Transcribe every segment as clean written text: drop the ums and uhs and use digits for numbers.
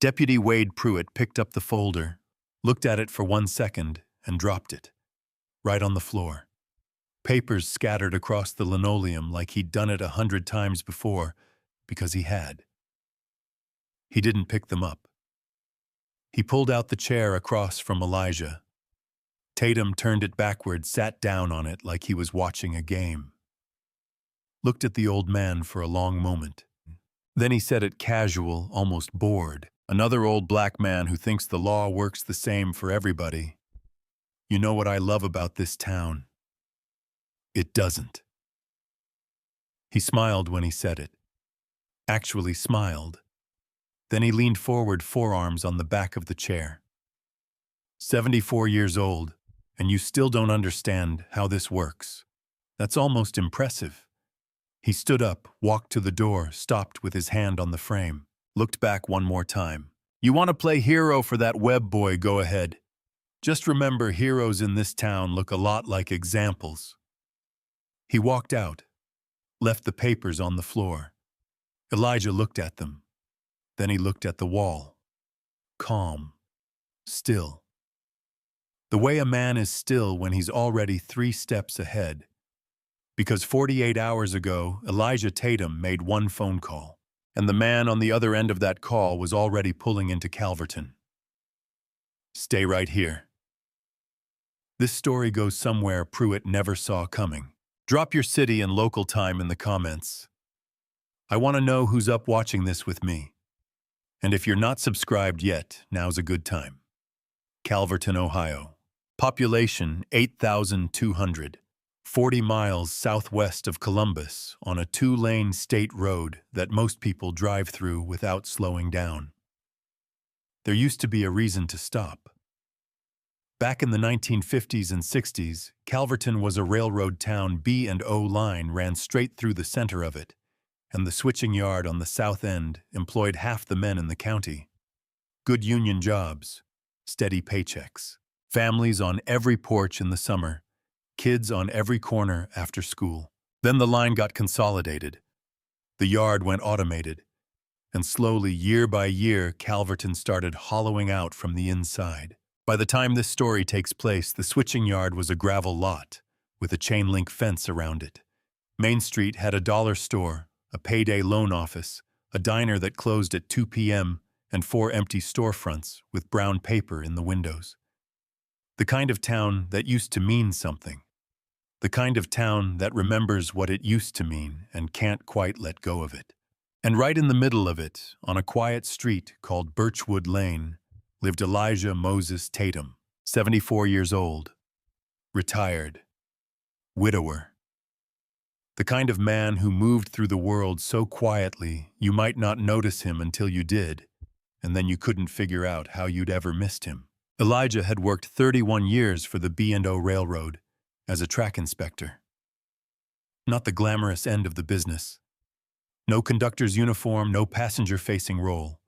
Deputy Wade Pruitt picked up the folder, looked at it for 1 second, and dropped it, right on the floor. Papers scattered across the linoleum like he'd done it 100 times before, because he had. He didn't pick them up. He pulled out the chair across from Elijah. Tatum turned it backward, sat down on it like he was watching a game. Looked at the old man for a long moment. Then he said it casual, almost bored. Another old black man who thinks the law works the same for everybody. You know what I love about this town? It doesn't. He smiled when he said it. Actually smiled. Then he leaned forward, forearms on the back of the chair. 74 years old, and you still don't understand how this works. That's almost impressive. He stood up, walked to the door, stopped with his hand on the frame, looked back one more time. You want to play hero for that web boy, go ahead. Just remember, heroes in this town look a lot like examples. He walked out, left the papers on the floor. Elijah looked at them. Then he looked at the wall. Calm. Still. The way a man is still when he's already 3 steps ahead. Because 48 hours ago, Elijah Tatum made one phone call, and the man on the other end of that call was already pulling into Calverton. Stay right here. This story goes somewhere Pruitt never saw coming. Drop your city and local time in the comments. I want to know who's up watching this with me. And if you're not subscribed yet, now's a good time. Calverton, Ohio. Population 8,200. 40 miles southwest of Columbus on a 2-lane state road that most people drive through without slowing down. There used to be a reason to stop. Back in the 1950s and 60s, Calverton was a railroad town. B&O line ran straight through the center of it, and the switching yard on the south end employed half the men in the county. Good union jobs, steady paychecks, families on every porch in the summer, kids on every corner after school. Then the line got consolidated. The yard went automated, and slowly, year by year, Calverton started hollowing out from the inside. By the time this story takes place, the switching yard was a gravel lot with a chain-link fence around it. Main Street had a dollar store, a payday loan office, a diner that closed at 2 p.m., and 4 empty storefronts with brown paper in the windows. The kind of town that used to mean something. The kind of town that remembers what it used to mean and can't quite let go of it. And right in the middle of it, on a quiet street called Birchwood Lane, lived Elijah Moses Tatum, 74 years old, retired, widower. The kind of man who moved through the world so quietly you might not notice him until you did, and then you couldn't figure out how you'd ever missed him. Elijah had worked 31 years for the B&O Railroad as a track inspector. Not the glamorous end of the business. No conductor's uniform, no passenger-facing role.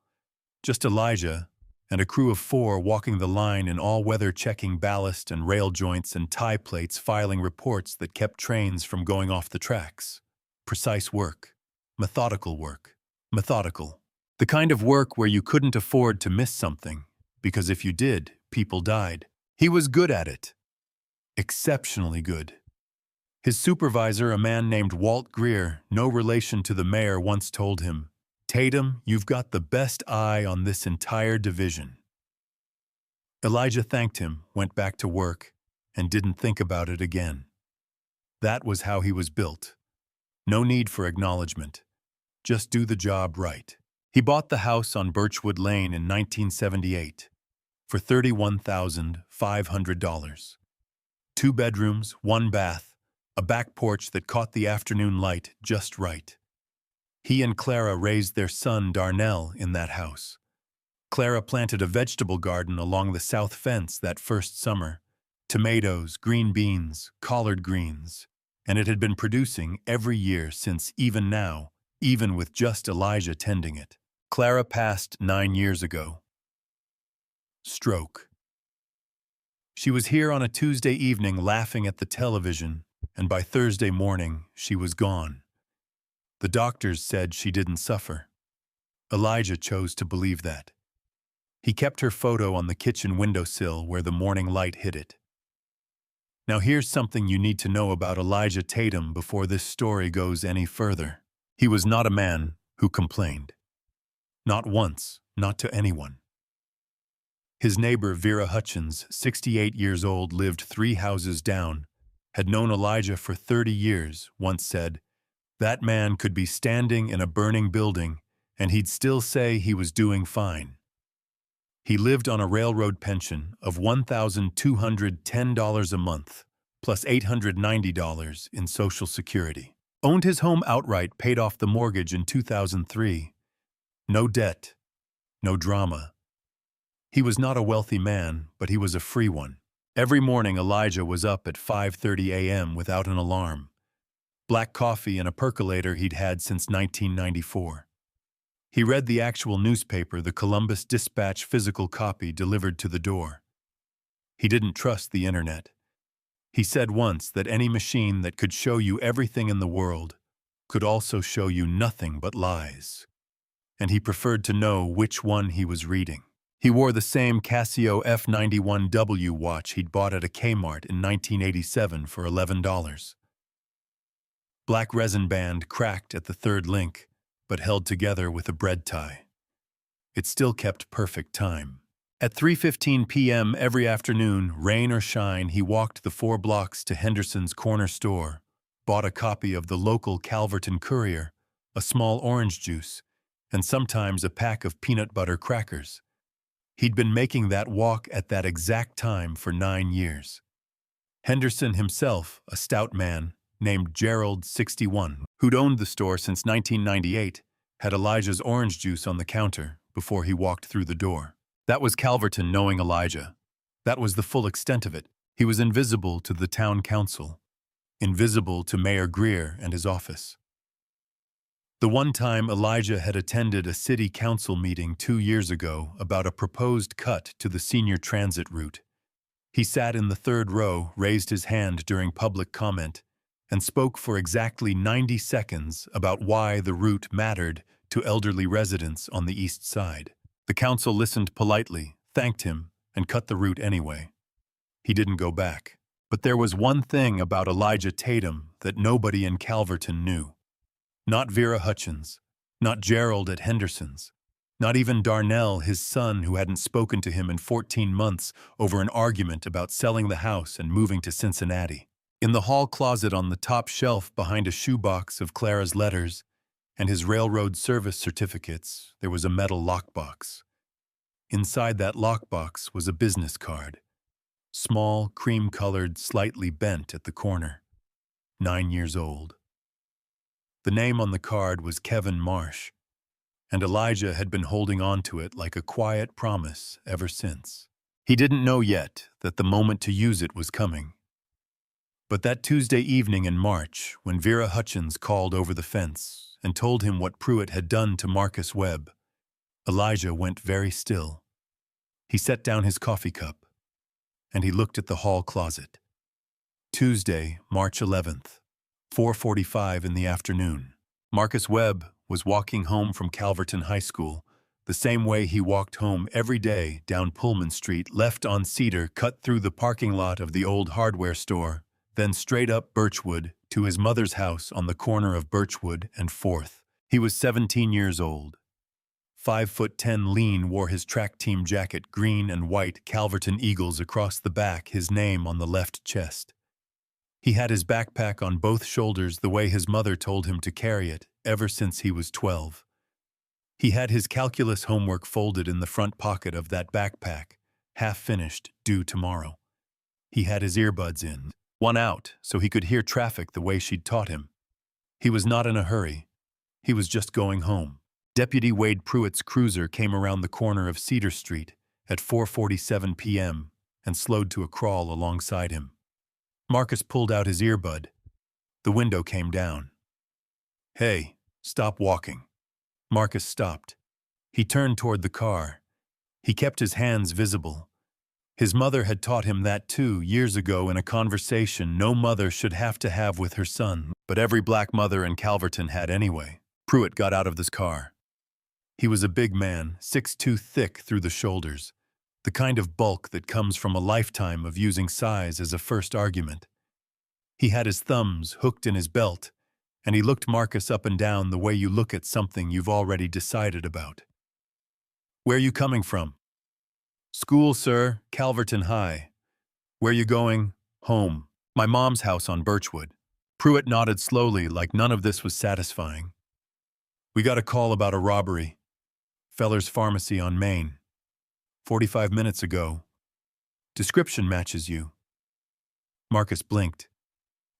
Just Elijah and a crew of 4 walking the line in all-weather, checking ballast and rail joints and tie plates, filing reports that kept trains from going off the tracks. Precise work. Methodical work. Methodical. The kind of work where you couldn't afford to miss something, because if you did, people died. He was good at it. Exceptionally good. His supervisor, a man named Walt Greer, no relation to the mayor, once told him, "Tatum, you've got the best eye on this entire division." Elijah thanked him, went back to work, and didn't think about it again. That was how he was built. No need for acknowledgement. Just do the job right. He bought the house on Birchwood Lane in 1978 for $31,500. 2 bedrooms, 1 bath, a back porch that caught the afternoon light just right. He and Clara raised their son Darnell in that house. Clara planted a vegetable garden along the south fence that first summer. Tomatoes, green beans, collard greens. And it had been producing every year since, even now, even with just Elijah tending it. Clara passed 9 years ago. Stroke. She was here on a Tuesday evening laughing at the television, and by Thursday morning she was gone. The doctors said she didn't suffer. Elijah chose to believe that. He kept her photo on the kitchen windowsill where the morning light hit it. Now here's something you need to know about Elijah Tatum before this story goes any further. He was not a man who complained. Not once, not to anyone. His neighbor Vera Hutchins, 68 years old, lived 3 houses down, had known Elijah for 30 years, once said, "That man could be standing in a burning building and he'd still say he was doing fine." He lived on a railroad pension of $1,210 a month, plus $890 in Social Security. Owned his home outright, paid off the mortgage in 2003. No debt, no drama. He was not a wealthy man, but he was a free one. Every morning Elijah was up at 5:30 a.m. without an alarm. Black coffee and a percolator he'd had since 1994. He read the actual newspaper, the Columbus Dispatch physical copy delivered to the door. He didn't trust the internet. He said once that any machine that could show you everything in the world could also show you nothing but lies. And he preferred to know which one he was reading. He wore the same Casio F91W watch he'd bought at a Kmart in 1987 for $11. Black resin band cracked at the third link, but held together with a bread tie. It still kept perfect time. At 3:15 p.m. every afternoon, rain or shine, he walked the 4 blocks to Henderson's corner store, bought a copy of the local Calverton Courier, a small orange juice, and sometimes a pack of peanut butter crackers. He'd been making that walk at that exact time for 9 years. Henderson himself, a stout man named Gerald, 61, who'd owned the store since 1998, had Elijah's orange juice on the counter before he walked through the door. That was Calverton knowing Elijah. That was the full extent of it. He was invisible to the town council, invisible to Mayor Greer and his office. The one time Elijah had attended a city council meeting 2 years ago about a proposed cut to the senior transit route. He sat in the 3rd row, raised his hand during public comment, and spoke for exactly 90 seconds about why the route mattered to elderly residents on the east side. The council listened politely, thanked him, and cut the route anyway. He didn't go back. But there was one thing about Elijah Tatum that nobody in Calverton knew. Not Vera Hutchins, not Gerald at Henderson's, not even Darnell, his son, who hadn't spoken to him in 14 months over an argument about selling the house and moving to Cincinnati. In the hall closet on the top shelf behind a shoebox of Clara's letters and his railroad service certificates, there was a metal lockbox. Inside that lockbox was a business card, small, cream-colored, slightly bent at the corner, 9 years old. The name on the card was Kevin Marsh, and Elijah had been holding on to it like a quiet promise ever since. He didn't know yet that the moment to use it was coming. But that Tuesday evening in March, when Vera Hutchins called over the fence and told him what Pruitt had done to Marcus Webb, Elijah went very still. He set down his coffee cup, and he looked at the hall closet. Tuesday, March 11th, 4:45 in the afternoon. Marcus Webb was walking home from Calverton High School, the same way he walked home every day down Pullman Street, left on Cedar, cut through the parking lot of the old hardware store, then straight up Birchwood to his mother's house on the corner of Birchwood and 4th. He was 17 years old. 5'10", lean, wore his track team jacket, green and white Calverton Eagles across the back, his name on the left chest. He had his backpack on both shoulders the way his mother told him to carry it ever since he was 12. He had his calculus homework folded in the front pocket of that backpack, half finished, due tomorrow. He had his earbuds in, one out, so he could hear traffic the way she'd taught him. He was not in a hurry. He was just going home. Deputy Wade Pruitt's cruiser came around the corner of Cedar Street at 4:47 p.m. and slowed to a crawl alongside him. Marcus pulled out his earbud. The window came down. "Hey, stop walking." Marcus stopped. He turned toward the car. He kept his hands visible. His mother had taught him that 2 years ago in a conversation no mother should have to have with her son, but every black mother in Calverton had anyway. Pruitt got out of this car. He was a big man, 6'2" thick through the shoulders, the kind of bulk that comes from a lifetime of using size as a first argument. He had his thumbs hooked in his belt, and he looked Marcus up and down the way you look at something you've already decided about. "Where you coming from?" "School, sir, Calverton High." "Where you going?" "Home. My mom's house on Birchwood." Pruitt nodded slowly, like none of this was satisfying. "We got a call about a robbery. Feller's Pharmacy on Main. 45 minutes ago. Description matches you." Marcus blinked.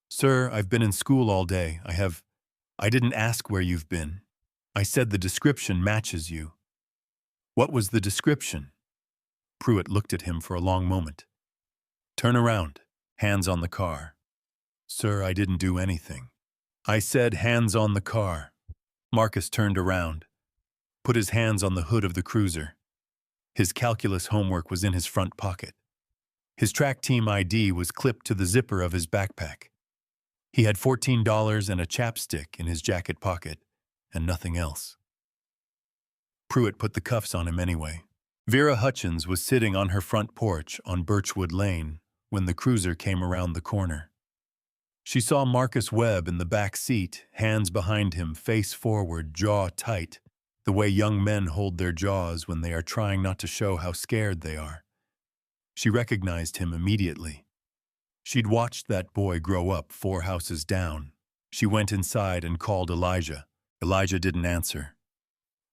"Sir, I've been in school all day. I didn't ask where you've been. I said the description matches you." "What was the description?" Pruitt looked at him for a long moment. "Turn around. Hands on the car." "Sir, I didn't do anything." "I said hands on the car." Marcus turned around, put his hands on the hood of the cruiser. His calculus homework was in his front pocket. His track team ID was clipped to the zipper of his backpack. He had $14 and a chapstick in his jacket pocket, and nothing else. Pruitt put the cuffs on him anyway. Vera Hutchins was sitting on her front porch on Birchwood Lane when the cruiser came around the corner. She saw Marcus Webb in the back seat, hands behind him, face forward, jaw tight, the way young men hold their jaws when they are trying not to show how scared they are. She recognized him immediately. She'd watched that boy grow up 4 houses down. She went inside and called Elijah. Elijah didn't answer.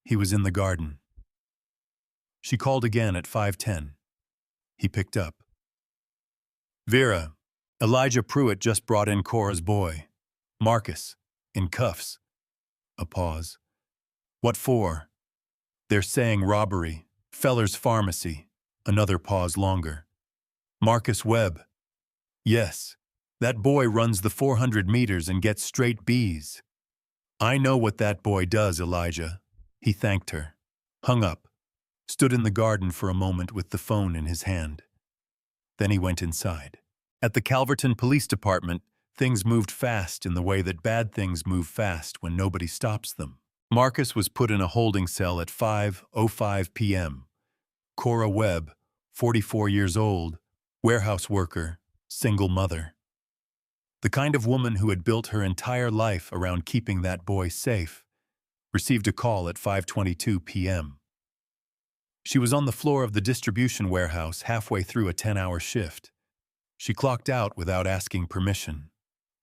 He was in the garden. She called again at 5:10. He picked up. "Vera, Elijah Pruitt just brought in Cora's boy. Marcus, in cuffs." A pause. "What for?" "They're saying robbery. Feller's Pharmacy." Another pause longer. "Marcus Webb." "Yes. That boy runs the 400 meters and gets straight B's." "I know what that boy does, Elijah." He thanked her. Hung up. Stood in the garden for a moment with the phone in his hand. Then he went inside. At the Calverton Police Department, things moved fast in the way that bad things move fast when nobody stops them. Marcus was put in a holding cell at 5:05 p.m. Cora Webb, 44 years old, warehouse worker, single mother. The kind of woman who had built her entire life around keeping that boy safe, received a call at 5:22 p.m. She was on the floor of the distribution warehouse halfway through a 10-hour shift. She clocked out without asking permission,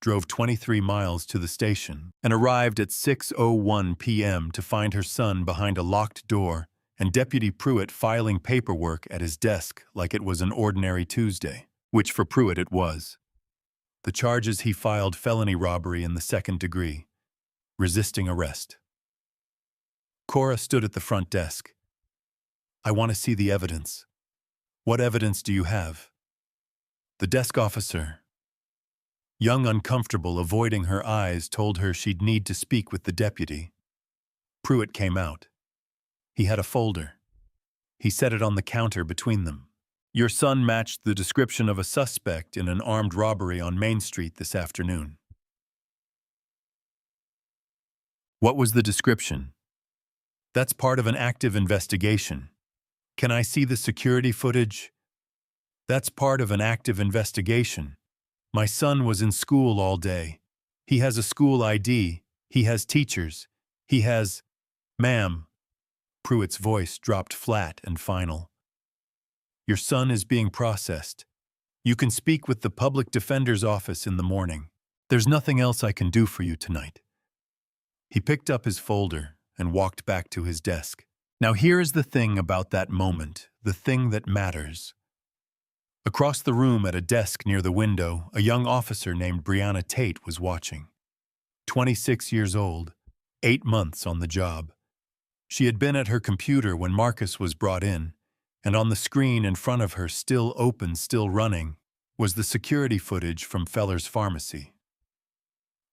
drove 23 miles to the station, and arrived at 6:01 p.m. to find her son behind a locked door and Deputy Pruitt filing paperwork at his desk like it was an ordinary Tuesday, which for Pruitt it was. The charges he filed: felony robbery in the 2nd degree, resisting arrest. Cora stood at the front desk. "I want to see the evidence." "What evidence do you have?" The desk officer, young, uncomfortable, avoiding her eyes, told her she'd need to speak with the deputy. Pruitt came out. He had a folder. He set it on the counter between them. "Your son matched the description of a suspect in an armed robbery on Main Street this afternoon." "What was the description?" "That's part of an active investigation." "Can I see the security footage?" "That's part of an active investigation. My son was in school all day. He has a school ID. He has teachers. He has—" "Ma'am." Pruitt's voice dropped flat and final. "Your son is being processed. You can speak with the public defender's office in the morning. There's nothing else I can do for you tonight." He picked up his folder and walked back to his desk. Now here is the thing about that moment, the thing that matters. Across the room at a desk near the window, a young officer named Elijah Tatum was watching. 26 years old, 8 months on the job. She had been at her computer when Marcus was brought in, and on the screen in front of her, still open, still running, was the security footage from Feller's Pharmacy.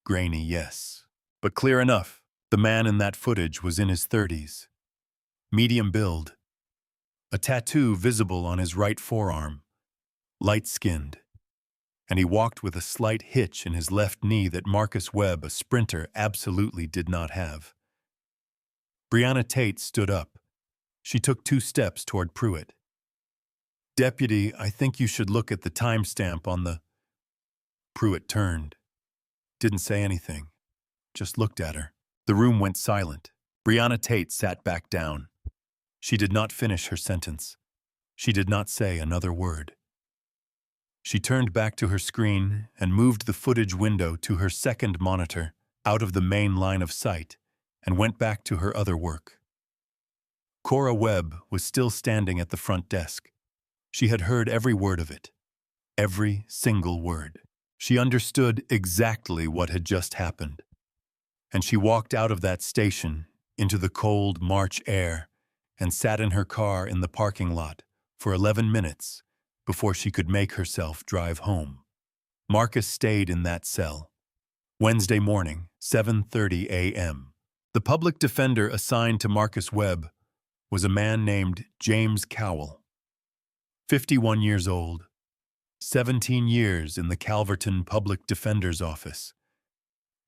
Grainy, yes, but clear enough. The man in that footage was in his 30s. Medium build. A tattoo visible on his right forearm. Light-skinned. And he walked with a slight hitch in his left knee that Marcus Webb, a sprinter, absolutely did not have. Brianna Tate stood up. She took 2 steps toward Pruitt. "Deputy, I think you should look at the timestamp on the—" Pruitt turned. Didn't say anything. Just looked at her. The room went silent. Brianna Tate sat back down. She did not finish her sentence. She did not say another word. She turned back to her screen and moved the footage window to her second monitor, out of the main line of sight, and went back to her other work. Cora Webb was still standing at the front desk. She had heard every word of it. Every single word. She understood exactly what had just happened. And she walked out of that station into the cold March air and sat in her car in the parking lot for 11 minutes before she could make herself drive home. Marcus stayed in that cell. Wednesday morning, 7:30 a.m. The public defender assigned to Marcus Webb was a man named James Cowell. 51 years old, 17 years in the Calverton Public Defender's Office.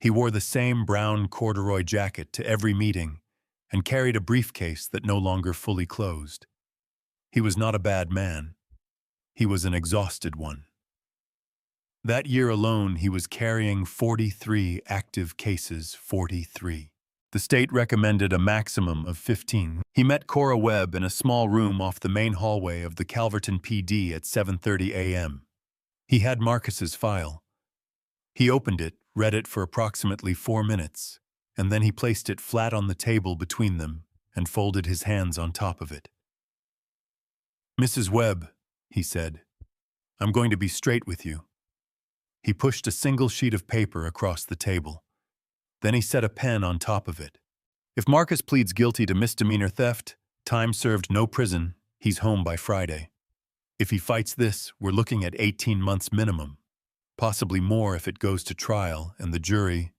He wore the same brown corduroy jacket to every meeting and carried a briefcase that no longer fully closed. He was not a bad man. He was an exhausted one. That year alone, he was carrying 43 active cases, 43. The state recommended a maximum of 15. He met Cora Webb in a small room off the main hallway of the Calverton PD at 7:30 a.m. He had Marcus's file. He opened it, read it for approximately 4 minutes, and then he placed it flat on the table between them and folded his hands on top of it. "Mrs. Webb," he said, "I'm going to be straight with you." He pushed a single sheet of paper across the table. Then he set a pen on top of it. "If Marcus pleads guilty to misdemeanor theft, time served, no prison, he's home by Friday. If he fights this, we're looking at 18 months minimum, possibly more if it goes to trial and the jury—"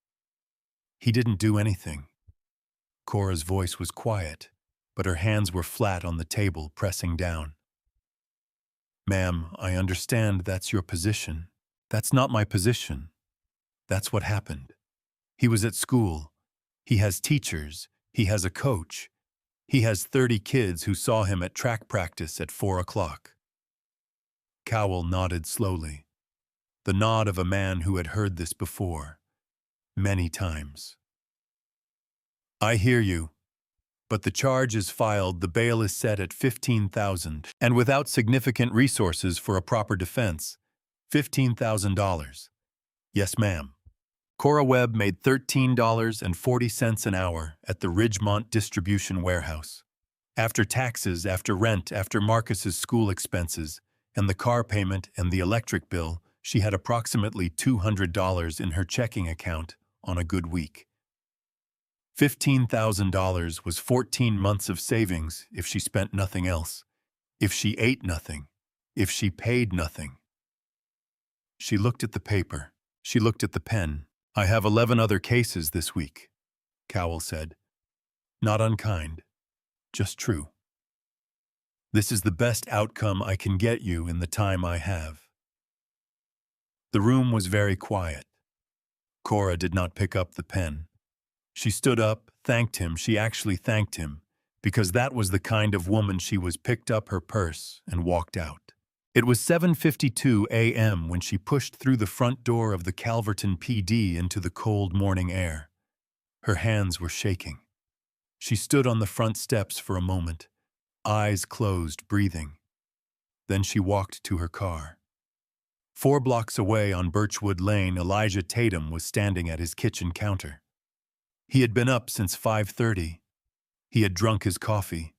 "He didn't do anything." Cora's voice was quiet, but her hands were flat on the table, pressing down. "Ma'am, I understand that's your position. That's not my position. That's what happened. He was at school. He has teachers. He has a coach. He has 30 kids who saw him at track practice at 4 o'clock. Cowell nodded slowly, the nod of a man who had heard this before, many times. "I hear you. But the charge is filed, the bail is set at $15,000, and without significant resources for a proper defense, $15,000. Yes, ma'am." Cora Webb made $13.40 an hour at the Ridgemont distribution warehouse. After taxes, after rent, after Marcus's school expenses, and the car payment and the electric bill, she had approximately $200 in her checking account on a good week. $15,000 was 14 months of savings if she spent nothing else, if she ate nothing, if she paid nothing. She looked at the paper. She looked at the pen. "I have 11 other cases this week," Cowell said. "Not unkind, just true. This is the best outcome I can get you in the time I have." The room was very quiet. Cora did not pick up the pen. She stood up, thanked him. She actually thanked him, because that was the kind of woman she was, picked up her purse and walked out. It was 7:52 a.m. when she pushed through the front door of the Calverton PD into the cold morning air. Her hands were shaking. She stood on the front steps for a moment, eyes closed, breathing. Then she walked to her car. 4 blocks away on Birchwood Lane, Elijah Tatum was standing at his kitchen counter. He had been up since 5:30. He had drunk his coffee.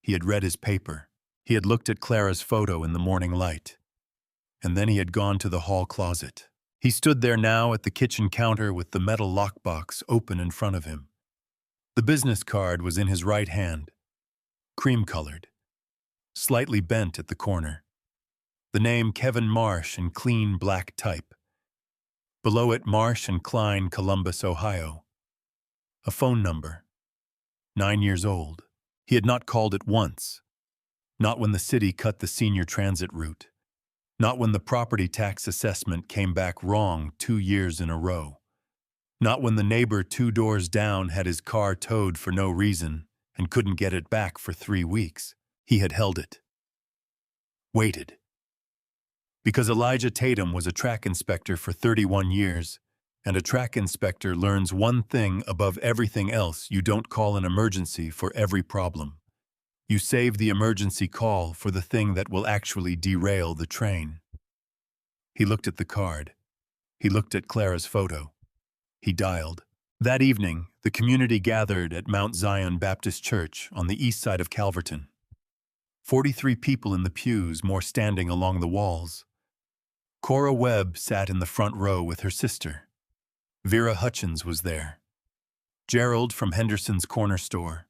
He had read his paper. He had looked at Clara's photo in the morning light. And then he had gone to the hall closet. He stood there now at the kitchen counter with the metal lockbox open in front of him. The business card was in his right hand, cream-colored, slightly bent at the corner. The name Kevin Marsh in clean black type. Below it, Marsh and Klein, Columbus, Ohio. A phone number. 9 years old. He had not called it once. Not when the city cut the senior transit route. Not when the property tax assessment came back wrong 2 years in a row. Not when the neighbor 2 doors down had his car towed for no reason and couldn't get it back for 3 weeks. He had held it. Waited. Because Elijah Tatum was a track inspector for 31 years, and a track inspector learns one thing above everything else: you don't call an emergency for every problem. You save the emergency call for the thing that will actually derail the train. He looked at the card. He looked at Clara's photo. He dialed. That evening, the community gathered at Mount Zion Baptist Church on the east side of Calverton. 43 people in the pews, more standing along the walls. Cora Webb sat in the front row with her sister. Vera Hutchins was there. Gerald from Henderson's corner store.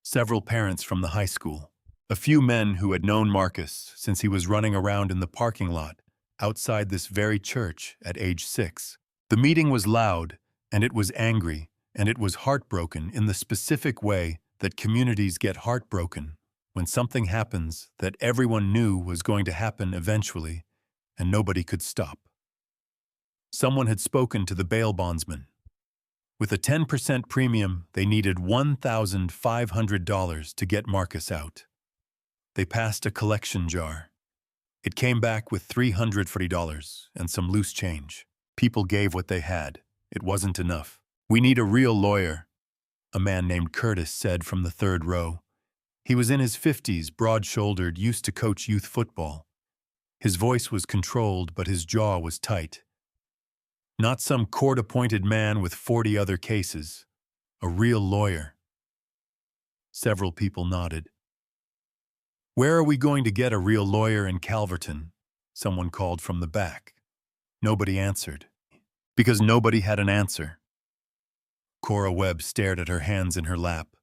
Several parents from the high school. A few men who had known Marcus since he was running around in the parking lot outside this very church at age 6. The meeting was loud, and it was angry, and it was heartbroken in the specific way that communities get heartbroken when something happens that everyone knew was going to happen eventually, and nobody could stop. Someone had spoken to the bail bondsman. With a 10% premium, they needed $1,500 to get Marcus out. They passed a collection jar. It came back with $340 and some loose change. People gave what they had. It wasn't enough. "We need a real lawyer," a man named Curtis said from the third row. He was in his 50s, broad-shouldered, used to coach youth football. His voice was controlled, but his jaw was tight. Not some court-appointed man with 40 other cases. A real lawyer. Several people nodded. "Where are we going to get a real lawyer in Calverton?" someone called from the back. Nobody answered. Because nobody had an answer. Cora Webb stared at her hands in her lap.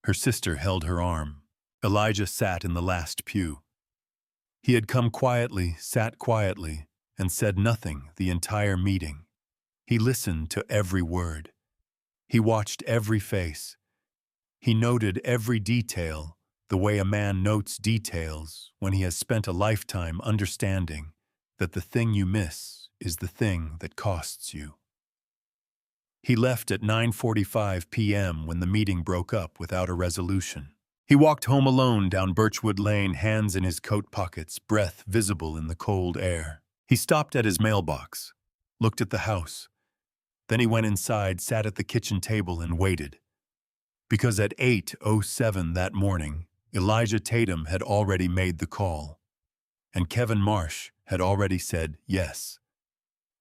Her sister held her arm. Elijah sat in the last pew. He had come quietly, sat quietly, and said nothing the entire meeting. He listened to every word. He watched every face. He noted every detail, the way a man notes details when he has spent a lifetime understanding that the thing you miss is the thing that costs you. He left at 9:45 p.m. when the meeting broke up without a resolution. He walked home alone down Birchwood Lane, hands in his coat pockets, breath visible in the cold air. He stopped at his mailbox, looked at the house. Then he went inside, sat at the kitchen table, and waited. Because at 8:07 that morning, Elijah Tatum had already made the call. And Kevin Marsh had already said yes.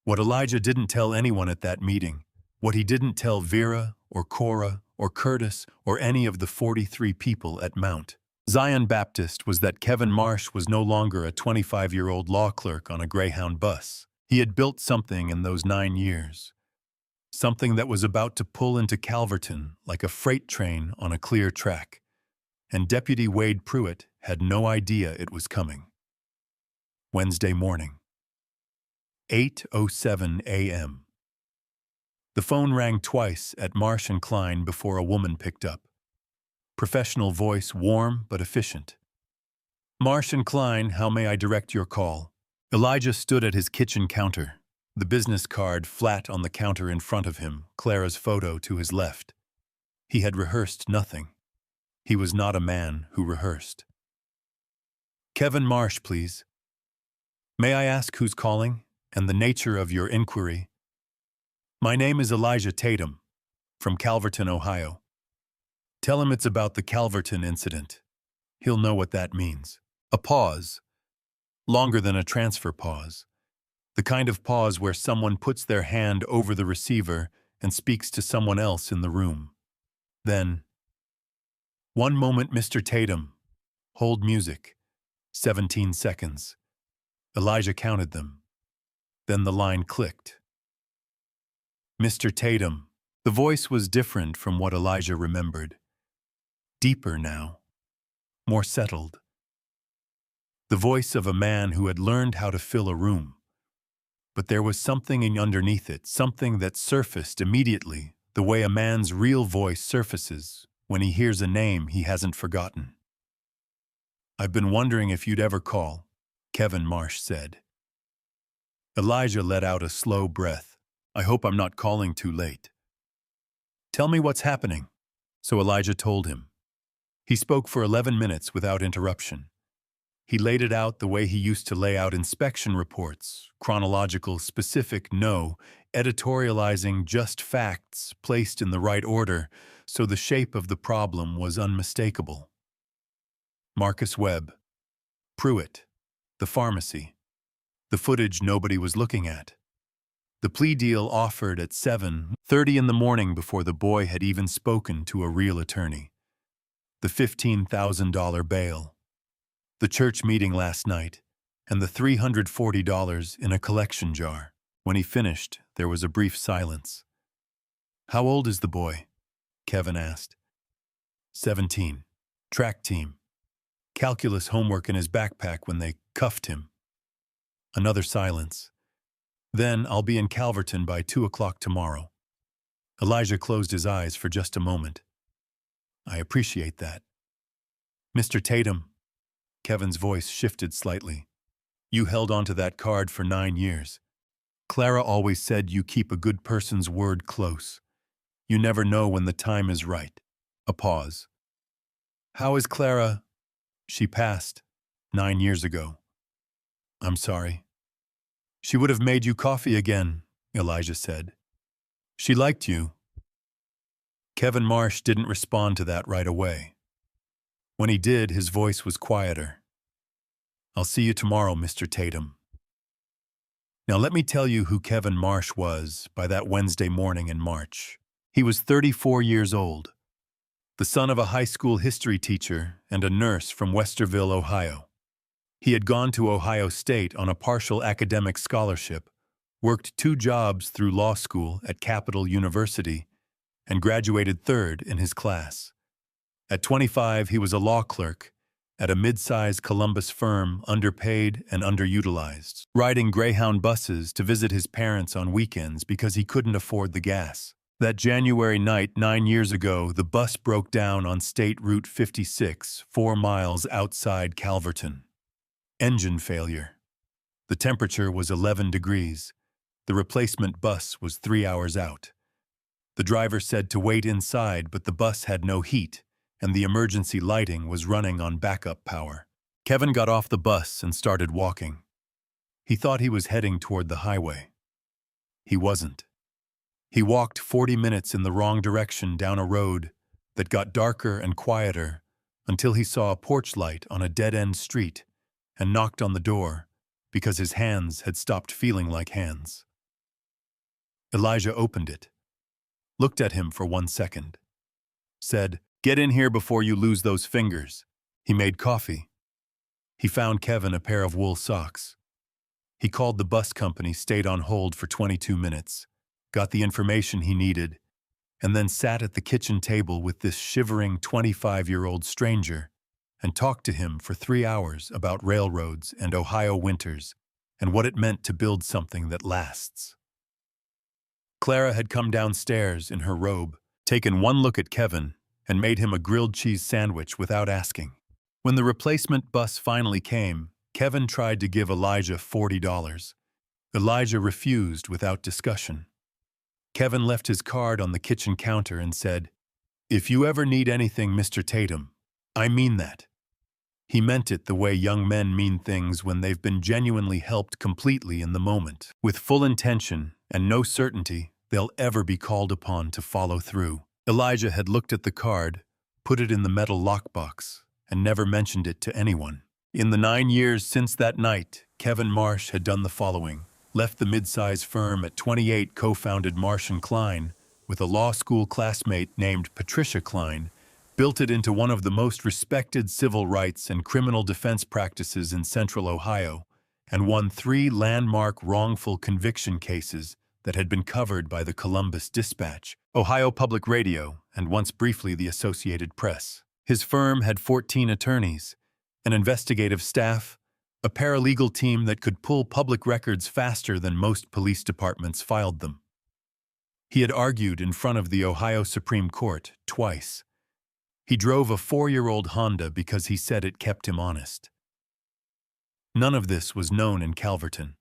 What Elijah didn't tell anyone at that meeting, what he didn't tell Vera or Cora or Curtis or any of the 43 people at Mount Zion Baptist, was that Kevin Marsh was no longer a 25-year-old law clerk on a Greyhound bus. He had built something in those 9 years. Something that was about to pull into Calverton like a freight train on a clear track. And Deputy Wade Pruitt had no idea it was coming. Wednesday morning. 8:07 a.m. The phone rang twice at Marsh & Klein before a woman picked up. Professional voice, warm but efficient. "Marsh & Klein, how may I direct your call?" Elijah stood at his kitchen counter, the business card flat on the counter in front of him, Clara's photo to his left. He had rehearsed nothing. He was not a man who rehearsed. "Kevin Marsh, please." "May I ask who's calling and the nature of your inquiry?" "My name is Elijah Tatum, from Calverton, Ohio." "Tell him it's about the Calverton incident. He'll know what that means." A pause. Longer than a transfer pause. The kind of pause where someone puts their hand over the receiver and speaks to someone else in the room. Then, "One moment, Mr. Tatum. Hold music." 17 seconds. Elijah counted them. Then the line clicked. "Mr. Tatum." The voice was different from what Elijah remembered. Deeper now. More settled. The voice of a man who had learned how to fill a room. But there was something underneath it, something that surfaced immediately, the way a man's real voice surfaces when he hears a name he hasn't forgotten. "I've been wondering if you'd ever call," Kevin Marsh said. Elijah let out a slow breath. I hope I'm not calling too late. Tell me what's happening. So Elijah told him. He spoke for 11 minutes without interruption. He laid it out the way he used to lay out inspection reports, chronological, specific, no, editorializing just facts placed in the right order, so the shape of the problem was unmistakable. Marcus Webb, Pruitt, the pharmacy, the footage nobody was looking at. The plea deal offered at 7:30 in the morning before the boy had even spoken to a real attorney. The $15,000 bail. The church meeting last night, and the $340 in a collection jar. When he finished, there was a brief silence. How old is the boy? Kevin asked. 17. Track team. Calculus homework in his backpack when they cuffed him. Another silence. Then I'll be in Calverton by 2 o'clock tomorrow. Elijah closed his eyes for just a moment. I appreciate that. Mr. Tatum, Kevin's voice shifted slightly. You held onto that card for 9 years. Clara always said you keep a good person's word close. You never know when the time is right. A pause. How is Clara? She passed 9 years ago. I'm sorry. She would have made you coffee again, Elijah said. She liked you. Kevin Marsh didn't respond to that right away. When he did, his voice was quieter. I'll see you tomorrow, Mr. Tatum. Now let me tell you who Kevin Marsh was by that Wednesday morning in March. He was 34 years old, the son of a high school history teacher and a nurse from Westerville, Ohio. He had gone to Ohio State on a partial academic scholarship, worked 2 jobs through law school at Capital University, and graduated 3rd in his class. At 25, he was a law clerk at a mid-sized Columbus firm, underpaid and underutilized, riding Greyhound buses to visit his parents on weekends because he couldn't afford the gas. That January night 9 years ago, the bus broke down on State Route 56, 4 miles outside Calverton. Engine failure. The temperature was 11 degrees. The replacement bus was 3 hours out. The driver said to wait inside, but the bus had no heat, and the emergency lighting was running on backup power. Kevin got off the bus and started walking. He thought he was heading toward the highway. He wasn't. He walked 40 minutes in the wrong direction down a road that got darker and quieter until he saw a porch light on a dead-end street and knocked on the door because his hands had stopped feeling like hands. Elijah opened it, looked at him for 1 second, said, "Get in here before you lose those fingers." He made coffee. He found Kevin a pair of wool socks. He called the bus company, stayed on hold for 22 minutes, got the information he needed, and then sat at the kitchen table with this shivering 25-year-old stranger and talked to him for 3 hours about railroads and Ohio winters and what it meant to build something that lasts. Clara had come downstairs in her robe, taken one look at Kevin, and made him a grilled cheese sandwich without asking. When the replacement bus finally came, Kevin tried to give Elijah $40. Elijah refused without discussion. Kevin left his card on the kitchen counter and said, "If you ever need anything, Mr. Tatum, I mean that." He meant it the way young men mean things when they've been genuinely helped completely in the moment, with full intention and no certainty they'll ever be called upon to follow through. Elijah had looked at the card, put it in the metal lockbox, and never mentioned it to anyone. In the 9 years since that night, Kevin Marsh had done the following. Left the mid-size firm at 28, co-founded Marsh & Klein, with a law school classmate named Patricia Klein, built it into one of the most respected civil rights and criminal defense practices in Central Ohio, and won 3 landmark wrongful conviction cases that had been covered by the Columbus Dispatch, Ohio Public Radio, and once briefly the Associated Press. His firm had 14 attorneys, an investigative staff, a paralegal team that could pull public records faster than most police departments filed them. He had argued in front of the Ohio Supreme Court twice. He drove a 4-year-old Honda because he said it kept him honest. None of this was known in Calverton.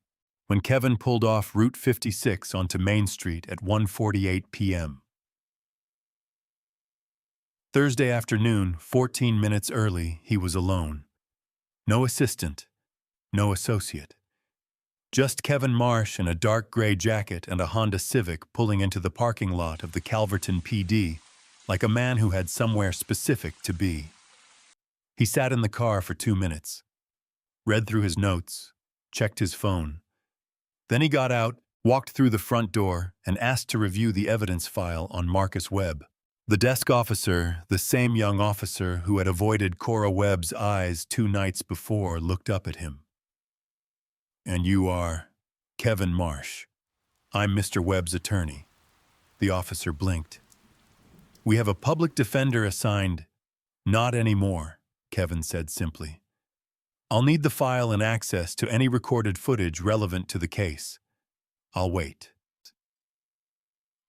when Kevin pulled off Route 56 onto Main Street at 1:48 p.m. Thursday afternoon, 14 minutes early, he was alone. No assistant, no associate. Just Kevin Marsh in a dark gray jacket and a Honda Civic pulling into the parking lot of the Calverton PD, like a man who had somewhere specific to be. He sat in the car for 2 minutes, read through his notes, checked his phone. Then he got out, walked through the front door, and asked to review the evidence file on Marcus Webb. The desk officer, the same young officer who had avoided Cora Webb's eyes 2 nights before, looked up at him. "And you are Kevin Marsh. I'm Mr. Webb's attorney." The officer blinked. "We have a public defender assigned." "Not anymore," Kevin said simply. "I'll need the file and access to any recorded footage relevant to the case. I'll wait."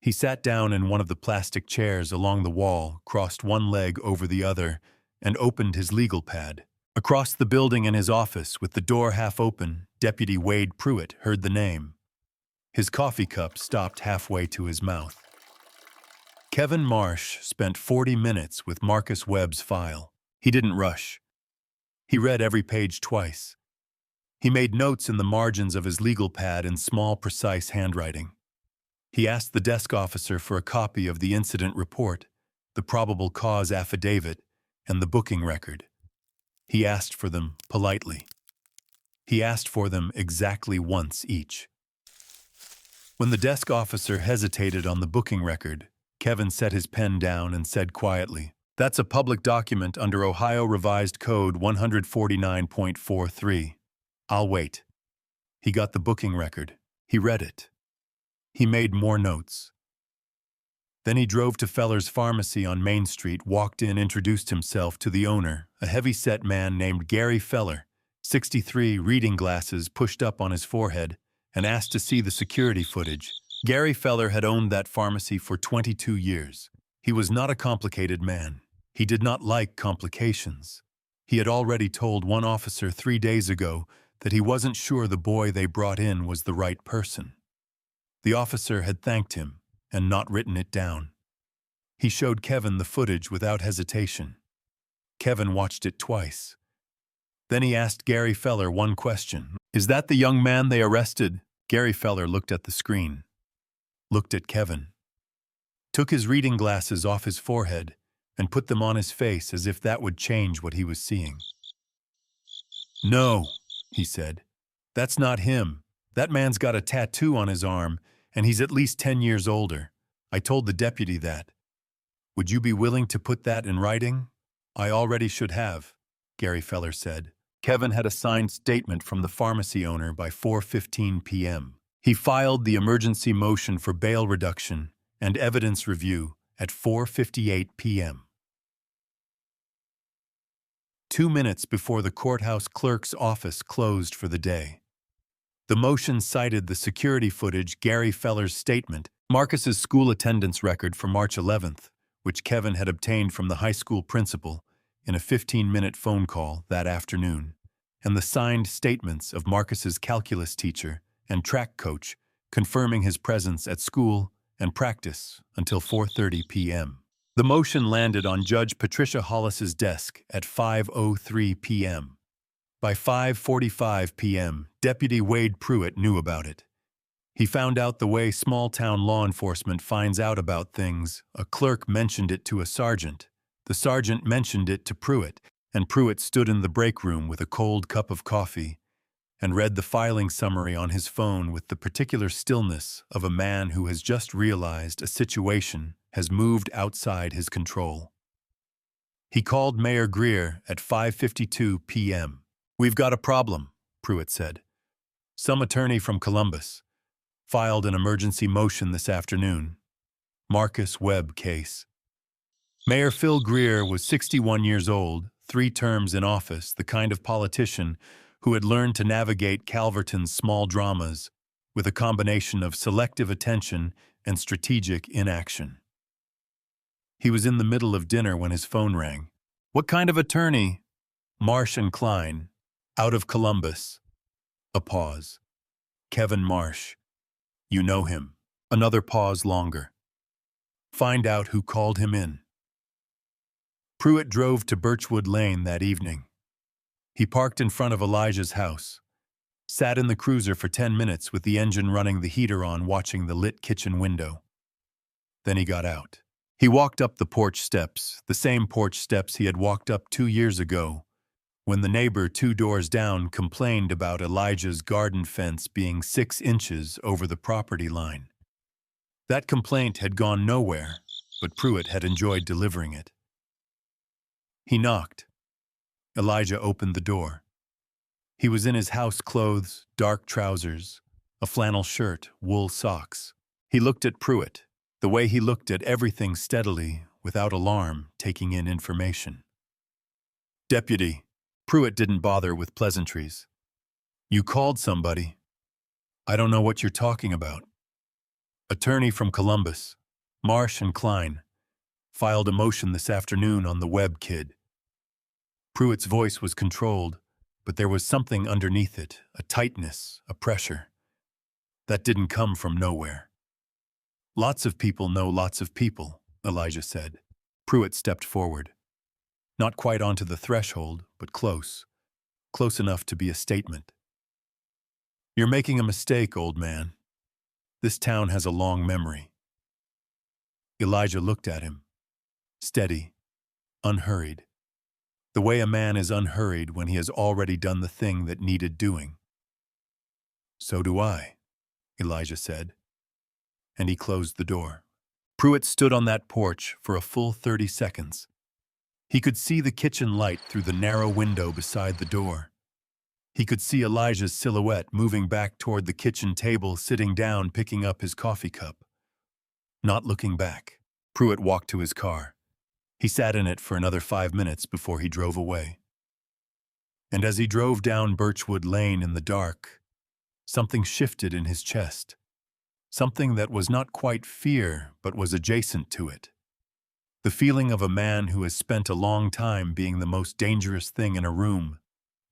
He sat down in one of the plastic chairs along the wall, crossed one leg over the other, and opened his legal pad. Across the building in his office, with the door half open, Deputy Wade Pruitt heard the name. His coffee cup stopped halfway to his mouth. Kevin Marsh spent 40 minutes with Marcus Webb's file. He didn't rush. He read every page twice. He made notes in the margins of his legal pad in small, precise handwriting. He asked the desk officer for a copy of the incident report, the probable cause affidavit, and the booking record. He asked for them politely. He asked for them exactly once each. When the desk officer hesitated on the booking record, Kevin set his pen down and said quietly, "That's a public document under Ohio Revised Code 149.43. I'll wait." He got the booking record. He read it. He made more notes. Then he drove to Feller's Pharmacy on Main Street, walked in, introduced himself to the owner, a heavy-set man named Gary Feller, 63, reading glasses pushed up on his forehead, and asked to see the security footage. Gary Feller had owned that pharmacy for 22 years. He was not a complicated man. He did not like complications. He had already told one officer 3 days ago that he wasn't sure the boy they brought in was the right person. The officer had thanked him and not written it down. He showed Kevin the footage without hesitation. Kevin watched it twice. Then he asked Gary Feller one question. "Is that the young man they arrested?" Gary Feller looked at the screen, looked at Kevin, took his reading glasses off his forehead and put them on his face as if that would change what he was seeing. "No," he said. "That's not him. That man's got a tattoo on his arm, and he's at least 10 years older. I told the deputy that. Would you be willing to put that in writing?" "I already should have," Gary Feller said. Kevin had a signed statement from the pharmacy owner by 4:15 p.m. He filed the emergency motion for bail reduction and evidence review at 4:58 p.m. 2 minutes before the courthouse clerk's office closed for the day. The motion cited the security footage, Gary Feller's statement, Marcus's school attendance record for March 11th, which Kevin had obtained from the high school principal in a 15-minute phone call that afternoon, and the signed statements of Marcus's calculus teacher and track coach confirming his presence at school and practice until 4:30 p.m. The motion landed on Judge Patricia Hollis's desk at 5:03 p.m. By 5:45 p.m., Deputy Wade Pruitt knew about it. He found out the way small-town law enforcement finds out about things. A clerk mentioned it to a sergeant. The sergeant mentioned it to Pruitt, and Pruitt stood in the break room with a cold cup of coffee and read the filing summary on his phone with the particular stillness of a man who has just realized a situation has moved outside his control. He called Mayor Greer at 5:52 p.m. "We've got a problem," Pruitt said. "Some attorney from Columbus filed an emergency motion this afternoon. Marcus Webb case." Mayor Phil Greer was 61 years old, 3 terms in office, the kind of politician who had learned to navigate Calverton's small dramas with a combination of selective attention and strategic inaction. He was in the middle of dinner when his phone rang. "What kind of attorney?" "Marsh and Klein, out of Columbus." A pause. Kevin Marsh. You know him. Another pause longer. Find out who called him in. Pruitt drove to Birchwood Lane that evening. He parked in front of Elijah's house, sat in the cruiser for 10 minutes with the engine running, the heater on, watching the lit kitchen window. Then he got out. He walked up the porch steps, the same porch steps he had walked up 2 years ago, when the neighbor 2 doors down complained about Elijah's garden fence being 6 inches over the property line. That complaint had gone nowhere, but Pruitt had enjoyed delivering it. He knocked. Elijah opened the door. He was in his house clothes, dark trousers, a flannel shirt, wool socks. He looked at Pruitt, the way he looked at everything, steadily, without alarm, taking in information. Deputy. Pruitt didn't bother with pleasantries. You called somebody. I don't know what you're talking about. Attorney from Columbus, Marsh and Klein, filed a motion this afternoon on the Webb kid. Pruitt's voice was controlled, but there was something underneath it, a tightness, a pressure. That didn't come from nowhere. Lots of people know lots of people, Elijah said. Pruitt stepped forward. Not quite onto the threshold, but close. Close enough to be a statement. You're making a mistake, old man. This town has a long memory. Elijah looked at him. Steady, unhurried. The way a man is unhurried when he has already done the thing that needed doing. So do I, Elijah said. And he closed the door. Pruitt stood on that porch for a full 30 seconds. He could see the kitchen light through the narrow window beside the door. He could see Elijah's silhouette moving back toward the kitchen table, sitting down, picking up his coffee cup. Not looking back, Pruitt walked to his car. He sat in it for another 5 minutes before he drove away. And as he drove down Birchwood Lane in the dark, something shifted in his chest. Something that was not quite fear, but was adjacent to it. The feeling of a man who has spent a long time being the most dangerous thing in a room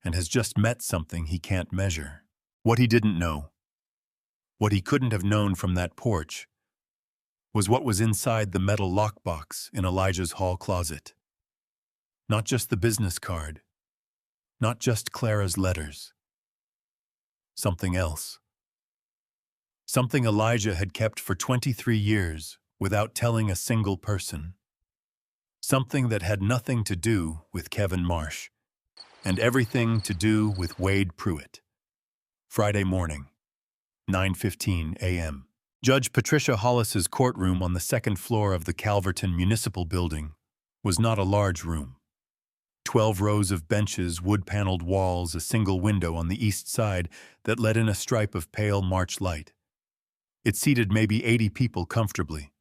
and has just met something he can't measure. What he didn't know, what he couldn't have known from that porch, was what was inside the metal lockbox in Elijah's hall closet. Not just the business card, not just Clara's letters. Something else. Something Elijah had kept for 23 years without telling a single person. Something that had nothing to do with Kevin Marsh, and everything to do with Wade Pruitt. Friday morning, 9:15 a.m. Judge Patricia Hollis's courtroom on the 2nd floor of the Calverton Municipal Building was not a large room. 12 rows of benches, wood-paneled walls, a single window on the east side that let in a stripe of pale March light. It seated maybe 80 people comfortably.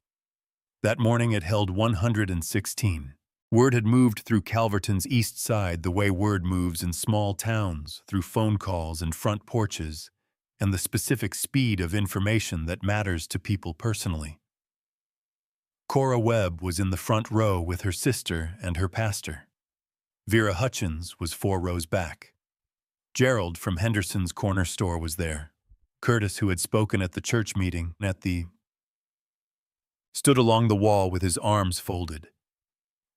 That morning it held 116. Word had moved through Calverton's east side the way word moves in small towns, through phone calls and front porches, and the specific speed of information that matters to people personally. Cora Webb was in the front row with her sister and her pastor. Vera Hutchins was 4 rows back. Gerald from Henderson's corner store was there. Curtis, who had spoken at the church meeting, stood along the wall with his arms folded.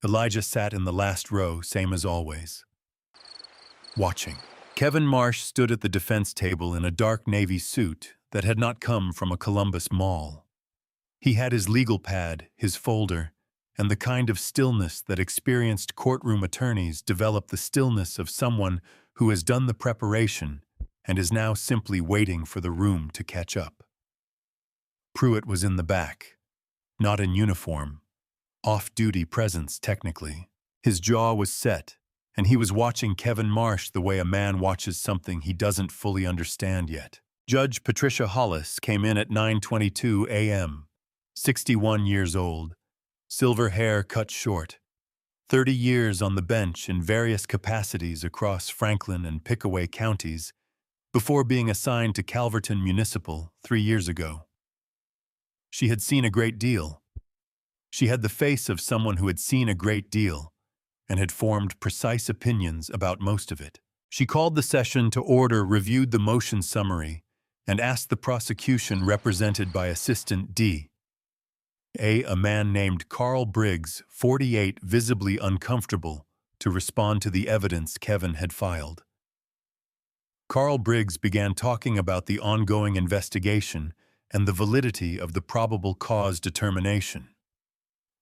Elijah sat in the last row, same as always, watching. Kevin Marsh stood at the defense table in a dark navy suit that had not come from a Columbus mall. He had his legal pad, his folder, and the kind of stillness that experienced courtroom attorneys develop, the stillness of someone who has done the preparation and is now simply waiting for the room to catch up. Pruitt was in the back, not in uniform, off-duty presence technically. His jaw was set, and he was watching Kevin Marsh the way a man watches something he doesn't fully understand yet. Judge Patricia Hollis came in at 9:22 a.m., 61 years old, silver hair cut short, 30 years on the bench in various capacities across Franklin and Pickaway counties before being assigned to Calverton Municipal 3 years ago. She had seen a great deal. She had the face of someone who had seen a great deal and had formed precise opinions about most of it. She called the session to order, reviewed the motion summary, and asked the prosecution, represented by Assistant D. A man named Carl Briggs, 48, visibly uncomfortable, to respond to the evidence Kevin had filed. Carl Briggs began talking about the ongoing investigation and the validity of the probable cause determination.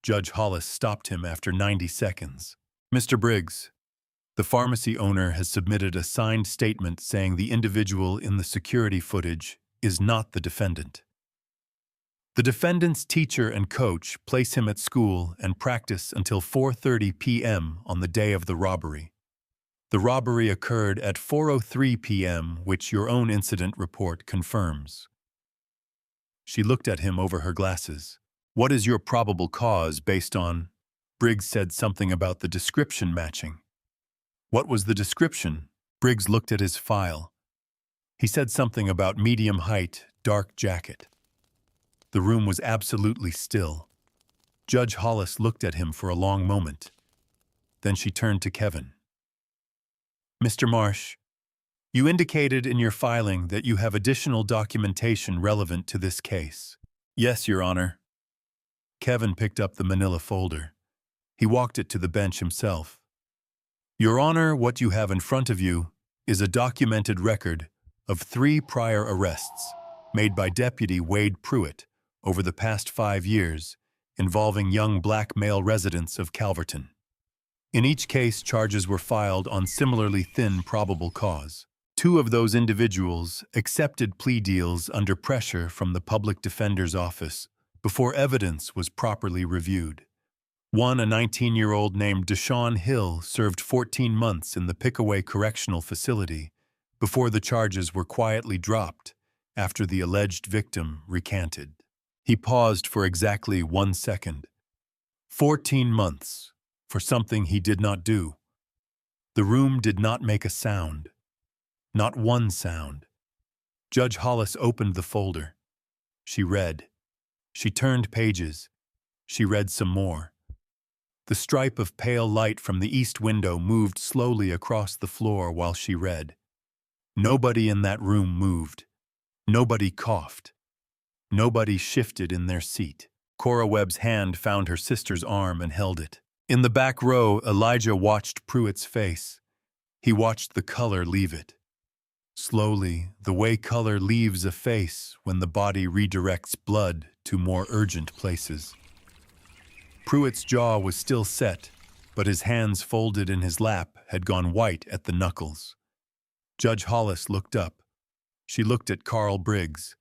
Judge Hollis stopped him after 90 seconds. "Mr. Briggs, the pharmacy owner has submitted a signed statement saying the individual in the security footage is not the defendant. The defendant's teacher and coach place him at school and practice until 4:30 p.m. on the day of the robbery. The robbery occurred at 4:03 p.m., which your own incident report confirms." She looked at him over her glasses. "What is your probable cause based on?" Briggs said something about the description matching. "What was the description?" Briggs looked at his file. He said something about medium height, dark jacket. The room was absolutely still. Judge Hollis looked at him for a long moment. Then she turned to Kevin. "Mr. Marsh, you indicated in your filing that you have additional documentation relevant to this case." "Yes, Your Honor." Kevin picked up the manila folder. He walked it to the bench himself. "Your Honor, what you have in front of you is a documented record of 3 prior arrests made by Deputy Wade Pruitt over the past 5 years, involving young black male residents of Calverton. In each case, charges were filed on similarly thin probable cause. 2 of those individuals accepted plea deals under pressure from the public defender's office before evidence was properly reviewed. One, a 19-year-old named Deshaun Hill, served 14 months in the Pickaway Correctional Facility before the charges were quietly dropped after the alleged victim recanted." He paused for exactly 1 second. 14 months for something he did not do. The room did not make a sound. Not one sound. Judge Hollis opened the folder. She read. She turned pages. She read some more. The stripe of pale light from the east window moved slowly across the floor while she read. Nobody in that room moved. Nobody coughed. Nobody shifted in their seat. Cora Webb's hand found her sister's arm and held it. In the back row, Elijah watched Pruitt's face. He watched the color leave it. Slowly, the way color leaves a face when the body redirects blood to more urgent places. Pruitt's jaw was still set, but his hands folded in his lap had gone white at the knuckles. Judge Hollis looked up. She looked at Carl Briggs.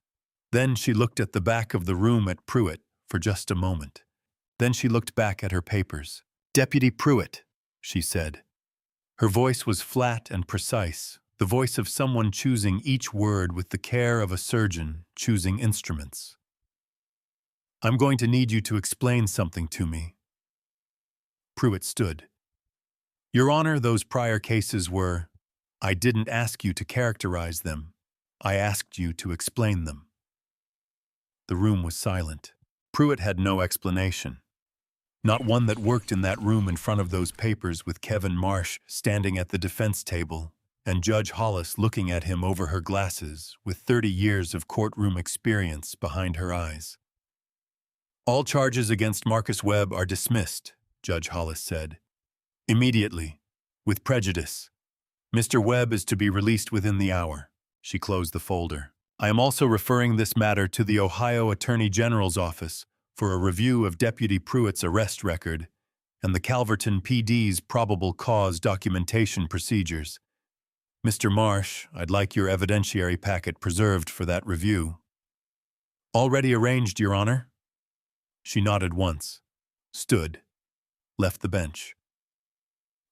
Then she looked at the back of the room at Pruitt for just a moment. Then she looked back at her papers. "Deputy Pruitt," she said. Her voice was flat and precise, the voice of someone choosing each word with the care of a surgeon choosing instruments. "I'm going to need you to explain something to me." Pruitt stood. "Your Honor, those prior cases were... I didn't ask you to characterize them. I asked you to explain them." The room was silent. Pruitt had no explanation. Not one that worked in that room in front of those papers with Kevin Marsh standing at the defense table and Judge Hollis looking at him over her glasses with 30 years of courtroom experience behind her eyes. "All charges against Marcus Webb are dismissed," Judge Hollis said. "Immediately, with prejudice. Mr. Webb is to be released within the hour." She closed the folder. "I am also referring this matter to the Ohio Attorney General's office for a review of Deputy Pruitt's arrest record and the Calverton PD's probable cause documentation procedures. Mr. Marsh, I'd like your evidentiary packet preserved for that review." "Already arranged, Your Honor." She nodded once, stood, left the bench.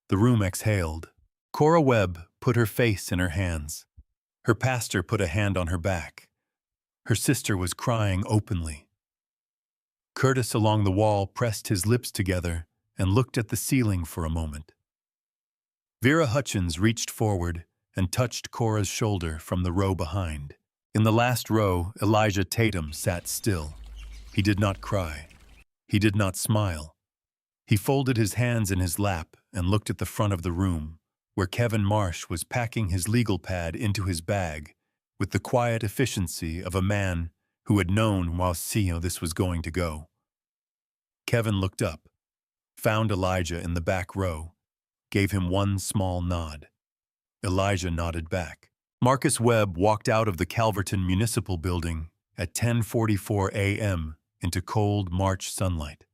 The room exhaled. Cora Webb put her face in her hands. Her pastor put a hand on her back. Her sister was crying openly. Curtis along the wall pressed his lips together and looked at the ceiling for a moment. Vera Hutchins reached forward and touched Cora's shoulder from the row behind. In the last row, Elijah Tatum sat still. He did not cry. He did not smile. He folded his hands in his lap and looked at the front of the room, where Kevin Marsh was packing his legal pad into his bag with the quiet efficiency of a man who had known while seeing how this was going to go. Kevin looked up, found Elijah in the back row, gave him one small nod. Elijah nodded back. Marcus Webb walked out of the Calverton Municipal Building at 10:44 a.m. into cold March sunlight.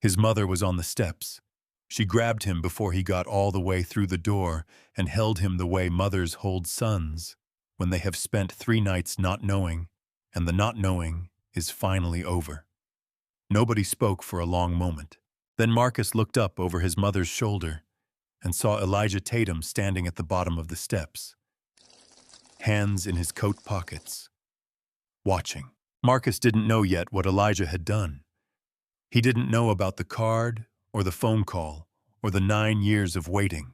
His mother was on the steps. She grabbed him before he got all the way through the door and held him the way mothers hold sons when they have spent 3 nights not knowing, and the not knowing is finally over. Nobody spoke for a long moment. Then Marcus looked up over his mother's shoulder and saw Elijah Tatum standing at the bottom of the steps, hands in his coat pockets, watching. Marcus didn't know yet what Elijah had done. He didn't know about the card or the phone call or the 9 years of waiting.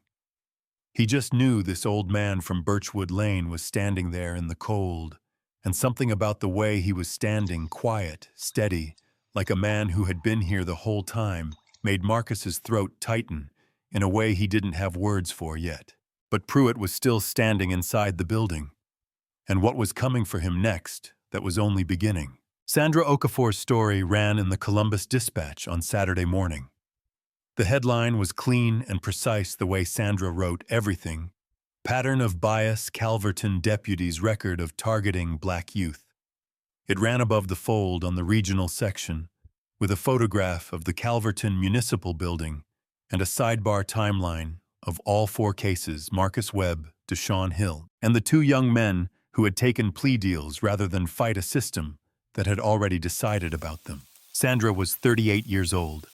He just knew this old man from Birchwood Lane was standing there in the cold, and something about the way he was standing, quiet, steady, like a man who had been here the whole time, made Marcus's throat tighten in a way he didn't have words for yet. But Pruitt was still standing inside the building, and what was coming for him next, that was only beginning. Sandra Okafor's story ran in the Columbus Dispatch on Saturday morning. The headline was clean and precise the way Sandra wrote everything. Pattern of bias, Calverton deputies' record of targeting black youth. It ran above the fold on the regional section, with a photograph of the Calverton Municipal Building and a sidebar timeline of all 4 cases, Marcus Webb, Deshaun Hill, and the 2 young men who had taken plea deals rather than fight a system that had already decided about them. Sandra was 38 years old.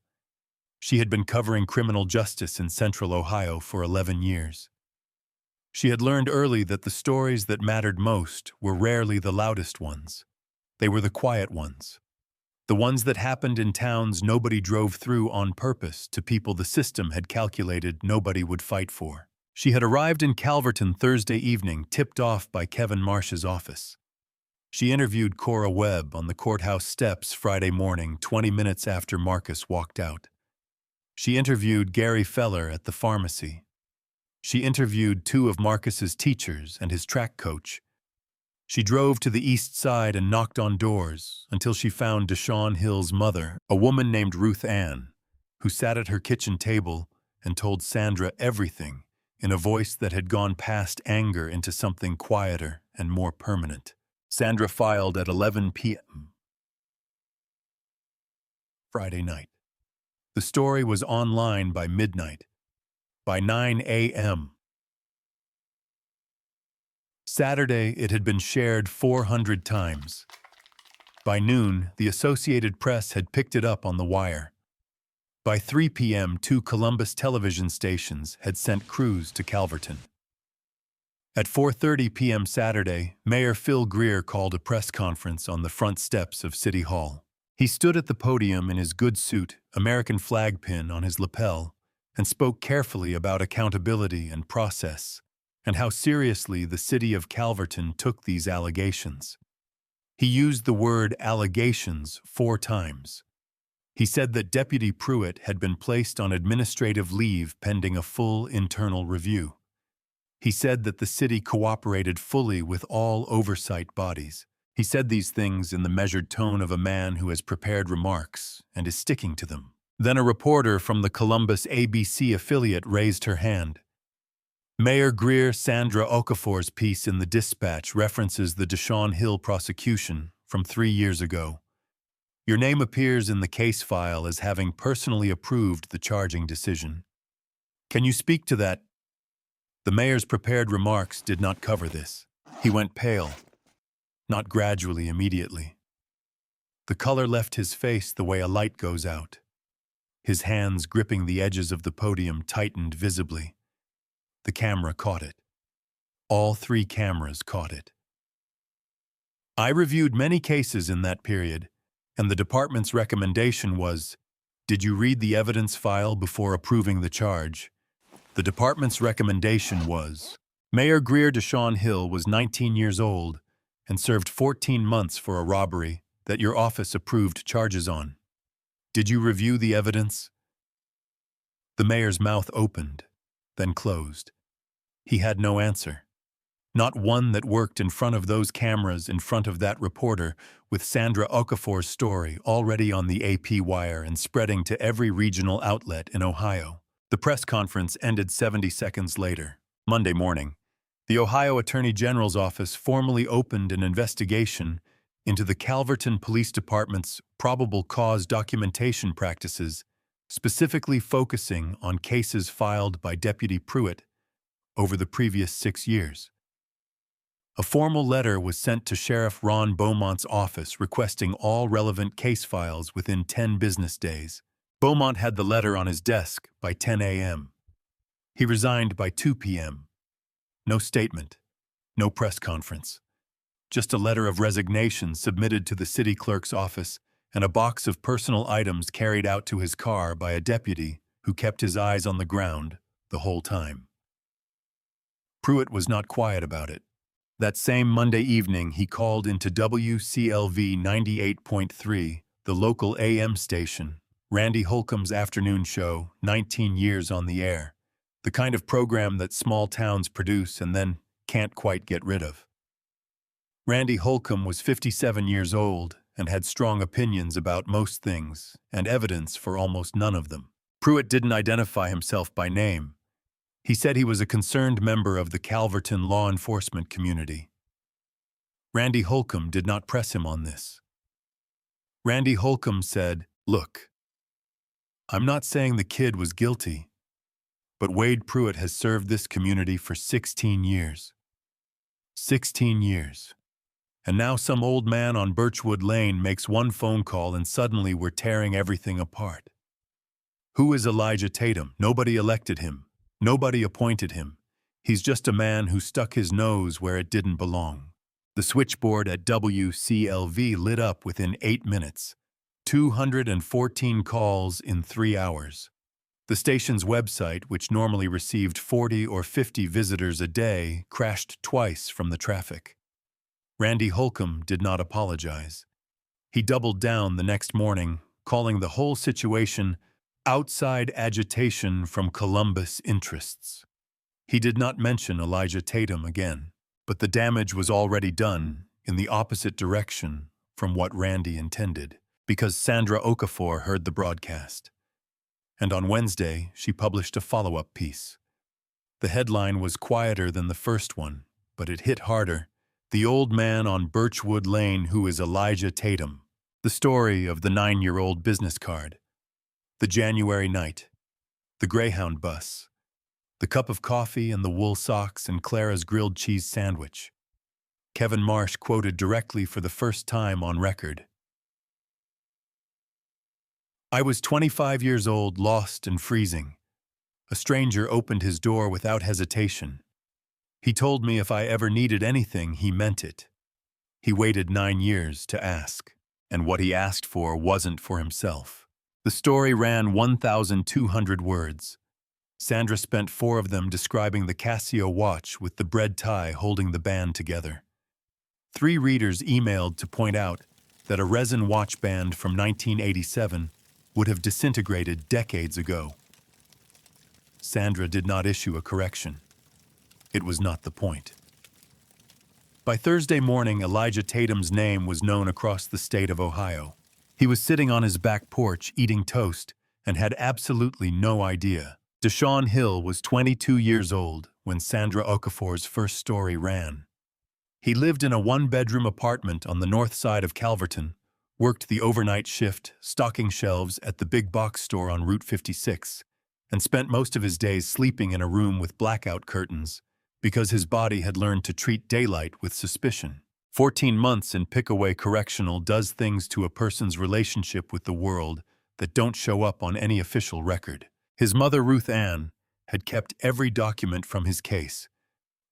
She had been covering criminal justice in Central Ohio for 11 years. She had learned early that the stories that mattered most were rarely the loudest ones. They were the quiet ones. The ones that happened in towns nobody drove through on purpose to people the system had calculated nobody would fight for. She had arrived in Calverton Thursday evening, tipped off by Kevin Marsh's office. She interviewed Cora Webb on the courthouse steps Friday morning, 20 minutes after Marcus walked out. She interviewed Gary Feller at the pharmacy. She interviewed 2 of Marcus's teachers and his track coach. She drove to the east side and knocked on doors until she found Deshaun Hill's mother, a woman named Ruth Ann, who sat at her kitchen table and told Sandra everything in a voice that had gone past anger into something quieter and more permanent. Sandra filed at 11 p.m. Friday night. The story was online by midnight. By 9 a.m. Saturday, it had been shared 400 times. By noon, the Associated Press had picked it up on the wire. By 3 p.m., 2 Columbus television stations had sent crews to Calverton. At 4:30 p.m. Saturday, Mayor Phil Greer called a press conference on the front steps of City Hall. He stood at the podium in his good suit, American flag pin on his lapel, and spoke carefully about accountability and process, and how seriously the city of Calverton took these allegations. He used the word allegations 4 times. He said that Deputy Pruitt had been placed on administrative leave pending a full internal review. He said that the city cooperated fully with all oversight bodies. He said these things in the measured tone of a man who has prepared remarks and is sticking to them. Then a reporter from the Columbus ABC affiliate raised her hand. Mayor Greer Sandra Okafor's piece in the Dispatch references the Deshaun Hill prosecution from 3 years ago. Your name appears in the case file as having personally approved the charging decision. Can you speak to that? The mayor's prepared remarks did not cover this. He went pale. Not gradually, immediately. The color left his face the way a light goes out. His hands gripping the edges of the podium tightened visibly. The camera caught it. All 3 cameras caught it. I reviewed many cases in that period, and the department's recommendation was, did you read the evidence file before approving the charge? The department's recommendation was, Mayor Greer Deshaun Hill was 19 years old and served 14 months for a robbery that your office approved charges on. Did you review the evidence? The mayor's mouth opened, then closed. He had no answer. Not one that worked in front of those cameras in front of that reporter, with Sandra Okafor's story already on the AP wire and spreading to every regional outlet in Ohio. The press conference ended 70 seconds later, Monday morning. The Ohio Attorney General's office formally opened an investigation into the Calverton Police Department's probable cause documentation practices, specifically focusing on cases filed by Deputy Pruitt over the previous 6 years. A formal letter was sent to Sheriff Ron Beaumont's office requesting all relevant case files within 10 business days. Beaumont had the letter on his desk by 10 a.m. He resigned by 2 p.m. No statement, no press conference. Just a letter of resignation submitted to the city clerk's office and a box of personal items carried out to his car by a deputy who kept his eyes on the ground the whole time. Pruitt was not quiet about it. That same Monday evening, he called into WCLV 98.3, the local AM station, Randy Holcomb's afternoon show, 19 years on the air, the kind of program that small towns produce and then can't quite get rid of. Randy Holcomb was 57 years old and had strong opinions about most things and evidence for almost none of them. Pruitt didn't identify himself by name. He said he was a concerned member of the Calverton law enforcement community. Randy Holcomb did not press him on this. Randy Holcomb said, "Look, I'm not saying the kid was guilty, but Wade Pruitt has served this community for 16 years. 16 years. And now some old man on Birchwood Lane makes one phone call and suddenly we're tearing everything apart. Who is Elijah Tatum? Nobody elected him. Nobody appointed him. He's just a man who stuck his nose where it didn't belong." The switchboard at WCLV lit up within 8 minutes. 214 calls in 3 hours. The station's website, which normally received 40 or 50 visitors a day, crashed twice from the traffic. Randy Holcomb did not apologize. He doubled down the next morning, calling the whole situation outside agitation from Columbus interests. He did not mention Elijah Tatum again, but the damage was already done in the opposite direction from what Randy intended, because Sandra Okafor heard the broadcast. And on Wednesday, she published a follow-up piece. The headline was quieter than the first one, but it hit harder. "The old man on Birchwood Lane who is Elijah Tatum." The story of the 9-year-old business card. The January night. The Greyhound bus. The cup of coffee and the wool socks and Clara's grilled cheese sandwich. Kevin Marsh quoted directly for the first time on record. "I was 25 years old, lost and freezing. A stranger opened his door without hesitation. He told me if I ever needed anything, he meant it. He waited 9 years to ask, and what he asked for wasn't for himself." The story ran 1,200 words. Sandra spent 4 of them describing the Casio watch with the bread tie holding the band together. 3 readers emailed to point out that a resin watch band from 1987 would have disintegrated decades ago. Sandra did not issue a correction. It was not the point. By Thursday morning, Elijah Tatum's name was known across the state of Ohio. He was sitting on his back porch eating toast and had absolutely no idea. Deshaun Hill was 22 years old when Sandra Okafor's first story ran. He lived in a 1-bedroom apartment on the north side of Calverton, worked the overnight shift stocking shelves at the big box store on Route 56, and spent most of his days sleeping in a room with blackout curtains because his body had learned to treat daylight with suspicion. 14 months in Pickaway Correctional does things to a person's relationship with the world that don't show up on any official record. His mother, Ruth Ann, had kept every document from his case,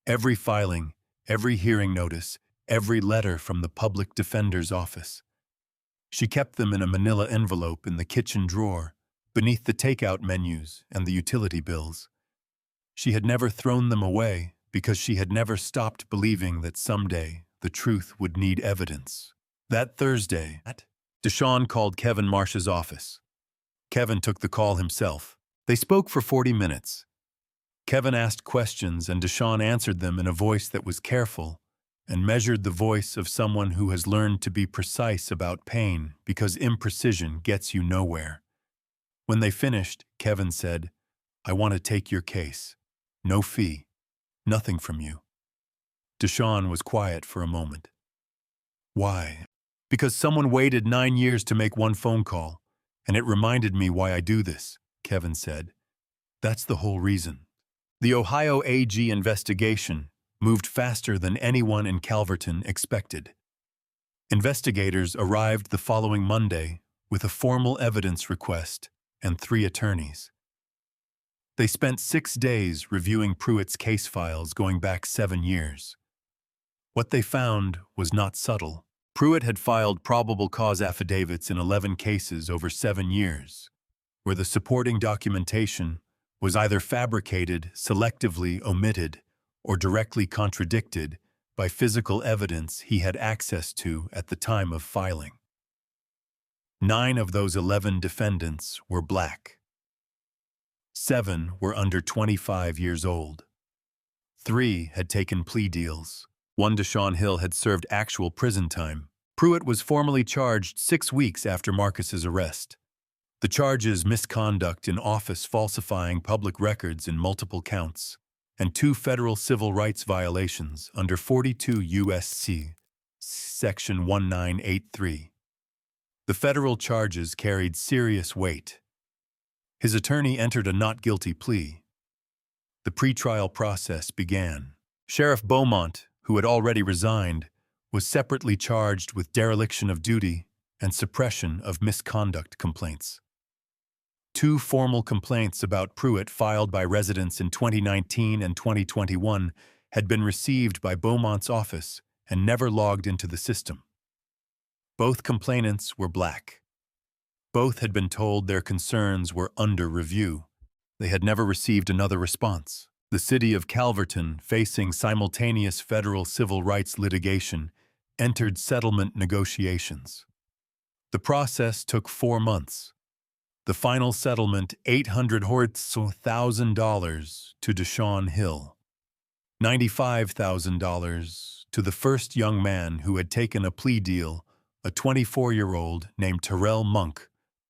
every filing, every hearing notice, every letter from the public defender's office. She kept them in a manila envelope in the kitchen drawer, beneath the takeout menus and the utility bills. She had never thrown them away because she had never stopped believing that someday the truth would need evidence. That Thursday, Deshaun called Kevin Marsh's office. Kevin took the call himself. They spoke for 40 minutes. Kevin asked questions and Deshawn answered them in a voice that was careful and measured the voice of someone who has learned to be precise about pain because imprecision gets you nowhere. When they finished, Kevin said, "I want to take your case. No fee. Nothing from you." Deshawn was quiet for a moment. "Why?" "Because someone waited 9 years to make one phone call, and it reminded me why I do this," Kevin said. "That's the whole reason." The Ohio AG investigation moved faster than anyone in Calverton expected. Investigators arrived the following Monday with a formal evidence request and 3 attorneys. They spent 6 days reviewing Pruitt's case files going back 7 years. What they found was not subtle. Pruitt had filed probable cause affidavits in 11 cases over 7 years, where the supporting documentation was either fabricated, selectively omitted, or directly contradicted by physical evidence he had access to at the time of filing. 9 of those 11 defendants were black. 7 were under 25 years old. 3 had taken plea deals. 1, Deshawn Hill, had served actual prison time. Pruitt was formally charged 6 weeks after Marcus's arrest. The charges: misconduct in office, falsifying public records in multiple counts, and 2 federal civil rights violations under 42 U.S.C. Section 1983. The federal charges carried serious weight. His attorney entered a not guilty plea. The pretrial process began. Sheriff Beaumont, who had already resigned, was separately charged with dereliction of duty and suppression of misconduct complaints. 2 formal complaints about Pruitt filed by residents in 2019 and 2021 had been received by Beaumont's office and never logged into the system. Both complainants were black. Both had been told their concerns were under review. They had never received another response. The city of Calverton, facing simultaneous federal civil rights litigation, entered settlement negotiations. The process took 4 months. The final settlement, $800,000 to Deshawn Hill, $95,000 to the first young man who had taken a plea deal, a 24-year-old named Terrell Monk,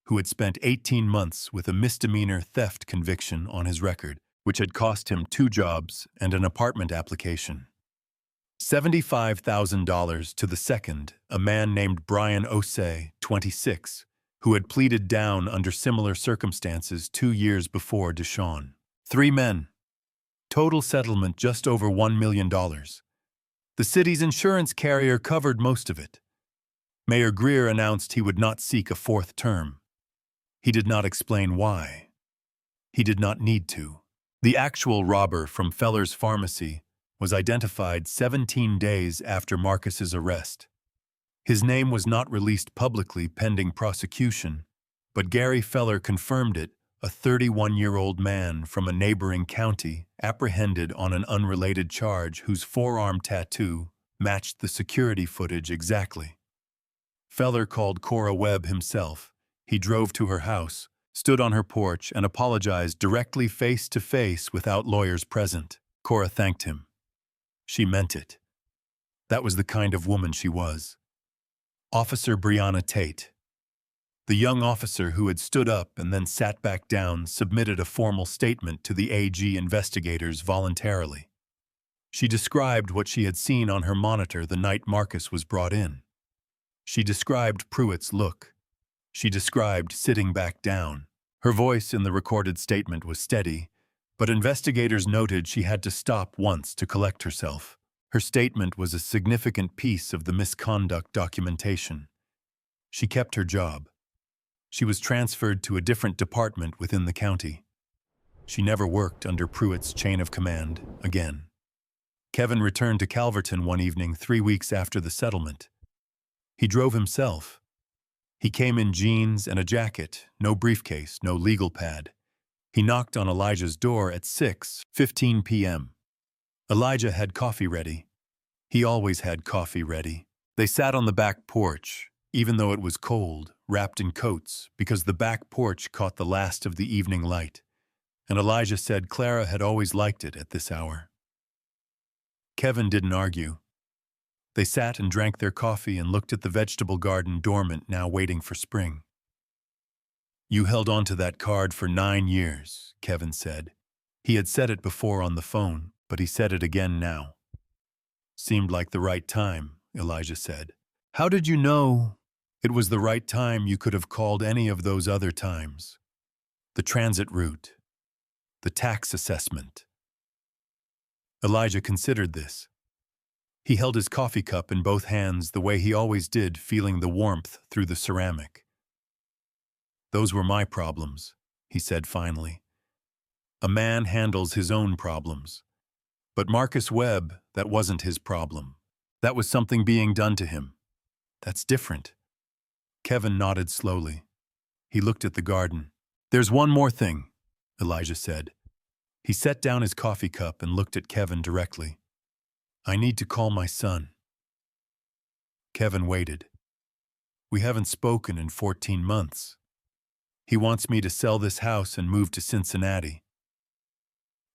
who had spent 18 months with a misdemeanor theft conviction on his record, which had cost him 2 jobs and an apartment application. $75,000 to the second, a man named Brian Osei, 26, who had pleaded down under similar circumstances 2 years before Deshawn. 3 men. Total settlement just over $1 million. The city's insurance carrier covered most of it. Mayor Greer announced he would not seek a 4th term. He did not explain why. He did not need to. The actual robber from Feller's Pharmacy was identified 17 days after Marcus's arrest. His name was not released publicly pending prosecution, but Gary Feller confirmed it, a 31-year-old man from a neighboring county apprehended on an unrelated charge whose forearm tattoo matched the security footage exactly. Feller called Cora Webb himself. He drove to her house, stood on her porch, and apologized directly face-to-face without lawyers present. Cora thanked him. She meant it. That was the kind of woman she was. Officer Breonna Tate. The young officer who had stood up and then sat back down submitted a formal statement to the AG investigators voluntarily. She described what she had seen on her monitor the night Marcus was brought in. She described Pruitt's look. She described sitting back down. Her voice in the recorded statement was steady, but investigators noted she had to stop once to collect herself. Her statement was a significant piece of the misconduct documentation. She kept her job. She was transferred to a different department within the county. She never worked under Pruitt's chain of command again. Kevin returned to Calverton one evening 3 weeks after the settlement. He drove himself. He came in jeans and a jacket, no briefcase, no legal pad. He knocked on Elijah's door at 6:15 p.m. Elijah had coffee ready. He always had coffee ready. They sat on the back porch, even though it was cold, wrapped in coats, because the back porch caught the last of the evening light. and Elijah said Clara had always liked it at this hour. Kevin didn't argue. They sat and drank their coffee and looked at the vegetable garden dormant, now waiting for spring. "You held on to that card for 9 years," Kevin said. He had said it before on the phone, but he said it again now. "Seemed like the right time," Elijah said. "How did you know it was the right time? You could have called any of those other times. The transit route, the tax assessment." Elijah considered this. He held his coffee cup in both hands the way he always did, feeling the warmth through the ceramic. "Those were my problems," he said finally. "A man handles his own problems. But Marcus Webb, that wasn't his problem. That was something being done to him. That's different." Kevin nodded slowly. He looked at the garden. "There's one more thing," Elijah said. He set down his coffee cup and looked at Kevin directly. "I need to call my son." Kevin waited. "We haven't spoken in 14 months. He wants me to sell this house and move to Cincinnati."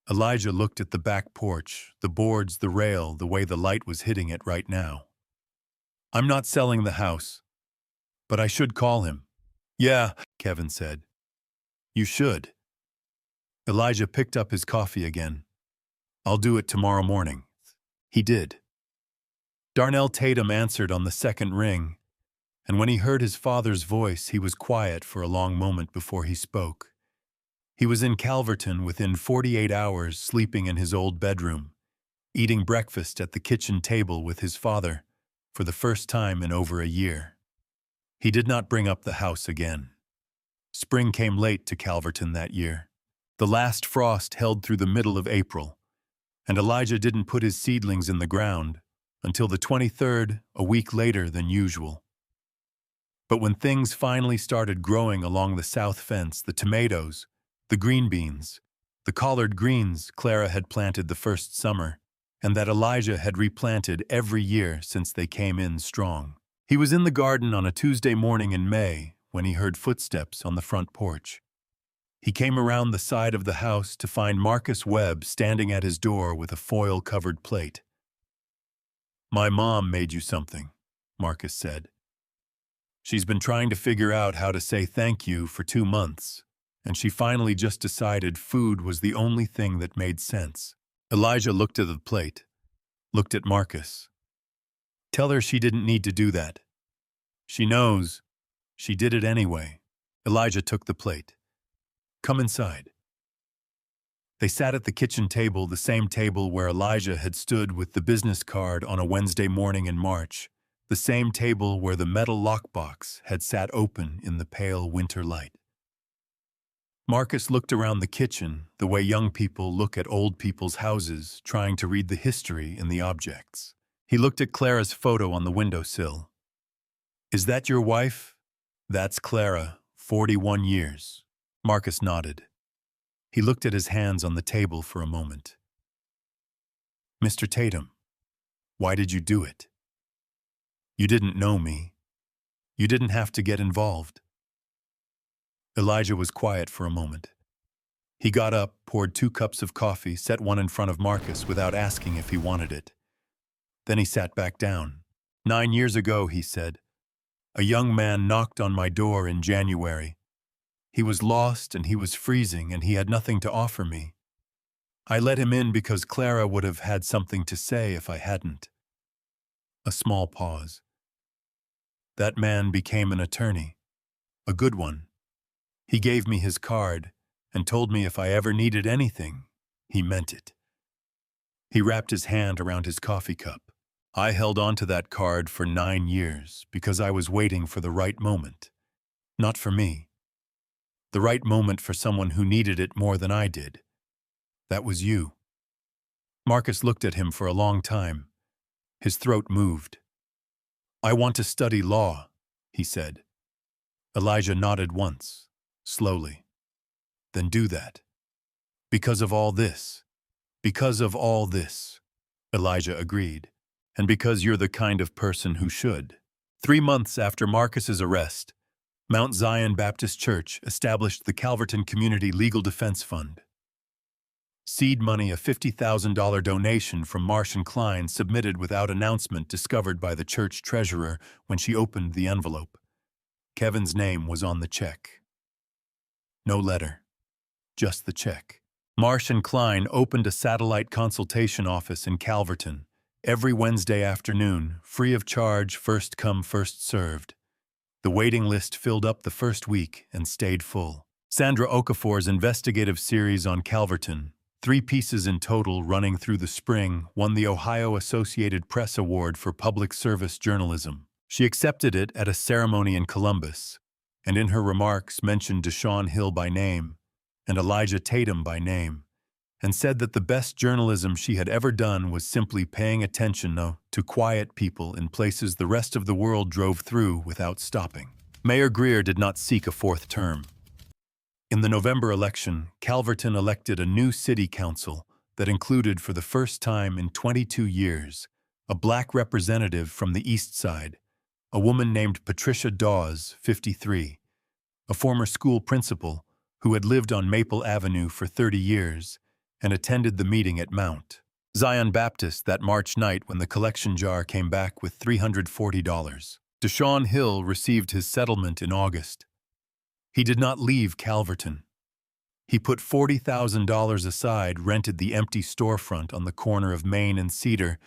Elijah looked at the back porch, the boards, the rail, the way the light was hitting it right now. "I'm not selling the house, but I should call him." "Yeah," Kevin said. "You should." Elijah picked up his coffee again. "I'll do it tomorrow morning." He did. Darnell Tatum answered on the second ring, and when he heard his father's voice, he was quiet for a long moment before he spoke. He was in Calverton within 48 hours, sleeping in his old bedroom, eating breakfast at the kitchen table with his father for the first time in over a year. He did not bring up the house again. Spring came late to Calverton that year. The last frost held through the middle of April, and Elijah didn't put his seedlings in the ground until the 23rd, a week later than usual. But when things finally started growing along the south fence, the tomatoes, the green beans, the collard greens Clara had planted the first summer, and that Elijah had replanted every year since they came in strong. He was in the garden on a Tuesday morning in May when he heard footsteps on the front porch. He came around the side of the house to find Marcus Webb standing at his door with a foil-covered plate. "My mom made you something," Marcus said. "She's been trying to figure out how to say thank you for 2 months, and she finally just decided food was the only thing that made sense." Elijah looked at the plate, looked at Marcus. "Tell her she didn't need to do that. She knows. She did it anyway." Elijah took the plate. "Come inside." They sat at the kitchen table, the same table where Elijah had stood with the business card on a Wednesday morning in March, the same table where the metal lockbox had sat open in the pale winter light. Marcus looked around the kitchen the way young people look at old people's houses, trying to read the history in the objects. He looked at Clara's photo on the windowsill. "Is that your wife?" "That's Clara, 41 years. Marcus nodded. He looked at his hands on the table for a moment. "Mr. Tatum, why did you do it? You didn't know me. You didn't have to get involved." Elijah was quiet for a moment. He got up, poured 2 cups of coffee, set one in front of Marcus without asking if he wanted it. Then he sat back down. "9 years ago," he said, "a young man knocked on my door in January. He was lost and he was freezing and he had nothing to offer me. I let him in because Clara would have had something to say if I hadn't." A small pause. "That man became an attorney, a good one. He gave me his card and told me if I ever needed anything, he meant it." He wrapped his hand around his coffee cup. "I held on to that card for 9 years because I was waiting for the right moment. Not for me. The right moment for someone who needed it more than I did. That was you." Marcus looked at him for a long time. His throat moved. "I want to study law," he said. Elijah nodded once, slowly. "Then do that." "Because of all this." "Because of all this," Elijah agreed. "And because you're the kind of person who should." 3 months after Marcus's arrest, Mount Zion Baptist Church established the Calverton Community Legal Defense Fund. Seed money, a $50,000 donation from Marsh & Klein submitted without announcement, discovered by the church treasurer when she opened the envelope. Kevin's name was on the check. No letter, just the check. Marsh & Klein opened a satellite consultation office in Calverton every Wednesday afternoon, free of charge, first come, first served. The waiting list filled up the first week and stayed full. Sandra Okafor's investigative series on Calverton, 3 pieces in total running through the spring, won the Ohio Associated Press Award for Public Service Journalism. She accepted it at a ceremony in Columbus, and in her remarks mentioned Deshaun Hill by name and Elijah Tatum by name, and said that the best journalism she had ever done was simply paying attention to quiet people in places the rest of the world drove through without stopping. Mayor Greer did not seek a 4th term. In the November election, Calverton elected a new city council that included, for the first time in 22 years, a black representative from the East Side, a woman named Patricia Dawes, 53, a former school principal who had lived on Maple Avenue for 30 years and attended the meeting at Mount Zion Baptist that March night when the collection jar came back with $340. Deshaun Hill received his settlement in August. He did not leave Calverton. He put $40,000 aside, rented the empty storefront on the corner of Main and Cedar,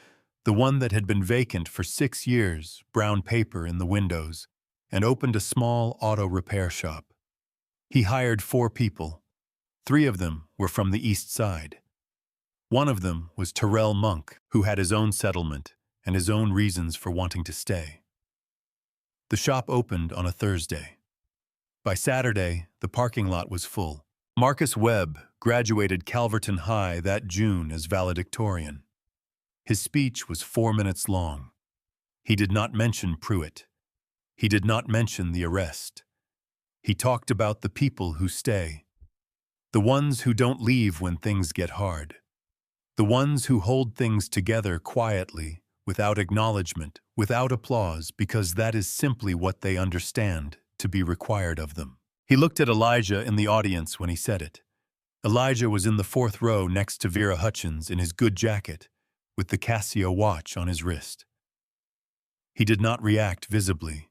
the one that had been vacant for 6 years, brown paper in the windows, and opened a small auto repair shop. He hired 4 people. 3 of them were from the East Side. One of them was Terrell Monk, who had his own settlement and his own reasons for wanting to stay. The shop opened on a Thursday. By Saturday, the parking lot was full. Marcus Webb graduated Calverton High that June as valedictorian. His speech was 4 minutes long. He did not mention Pruitt. He did not mention the arrest. He talked about the people who stay. The ones who don't leave when things get hard. The ones who hold things together quietly, without acknowledgement, without applause, because that is simply what they understand to be required of them. He looked at Elijah in the audience when he said it. Elijah was in the 4th row next to Vera Hutchins in his good jacket, with the Casio watch on his wrist. He did not react visibly.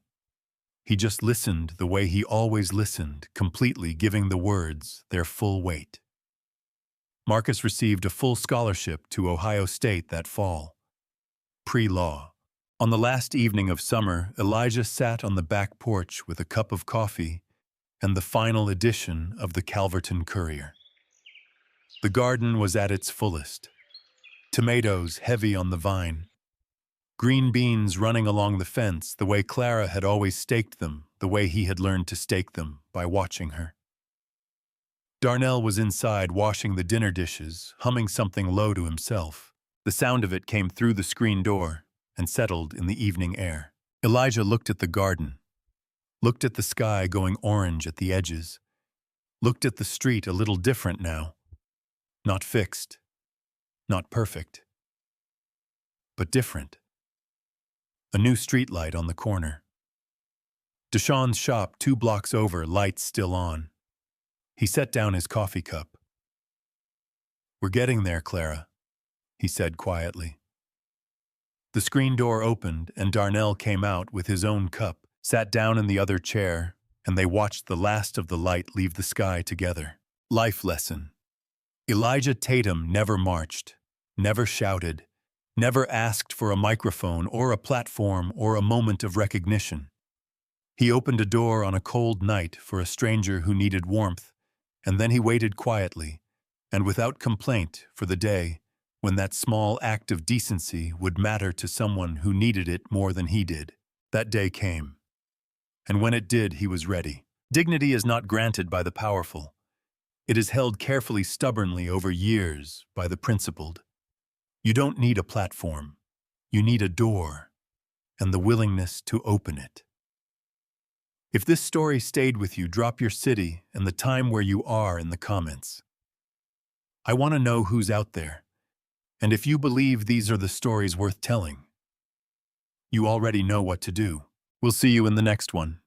He just listened the way he always listened, completely giving the words their full weight. Marcus received a full scholarship to Ohio State that fall. Pre-law. On the last evening of summer, Elijah sat on the back porch with a cup of coffee and the final edition of the Calverton Courier. The garden was at its fullest. Tomatoes heavy on the vine. Green beans running along the fence the way Clara had always staked them, the way he had learned to stake them, by watching her. Darnell was inside washing the dinner dishes, humming something low to himself. The sound of it came through the screen door and settled in the evening air. Elijah looked at the garden, looked at the sky going orange at the edges, looked at the street a little different now. Not fixed, not perfect, but different. A new streetlight on the corner. Deshaun's shop 2 blocks over, lights still on. He set down his coffee cup. "We're getting there, Clara," he said quietly. The screen door opened and Darnell came out with his own cup, sat down in the other chair, and they watched the last of the light leave the sky together. Life lesson. Elijah Tatum never marched, never shouted, never asked for a microphone or a platform or a moment of recognition. He opened a door on a cold night for a stranger who needed warmth, and then he waited quietly, and without complaint, for the day when that small act of decency would matter to someone who needed it more than he did. That day came. And when it did, he was ready. Dignity is not granted by the powerful. It is held carefully, stubbornly over years by the principled. You don't need a platform. You need a door and the willingness to open it. If this story stayed with you, drop your city and the time where you are in the comments. I want to know who's out there. And if you believe these are the stories worth telling, you already know what to do. We'll see you in the next one.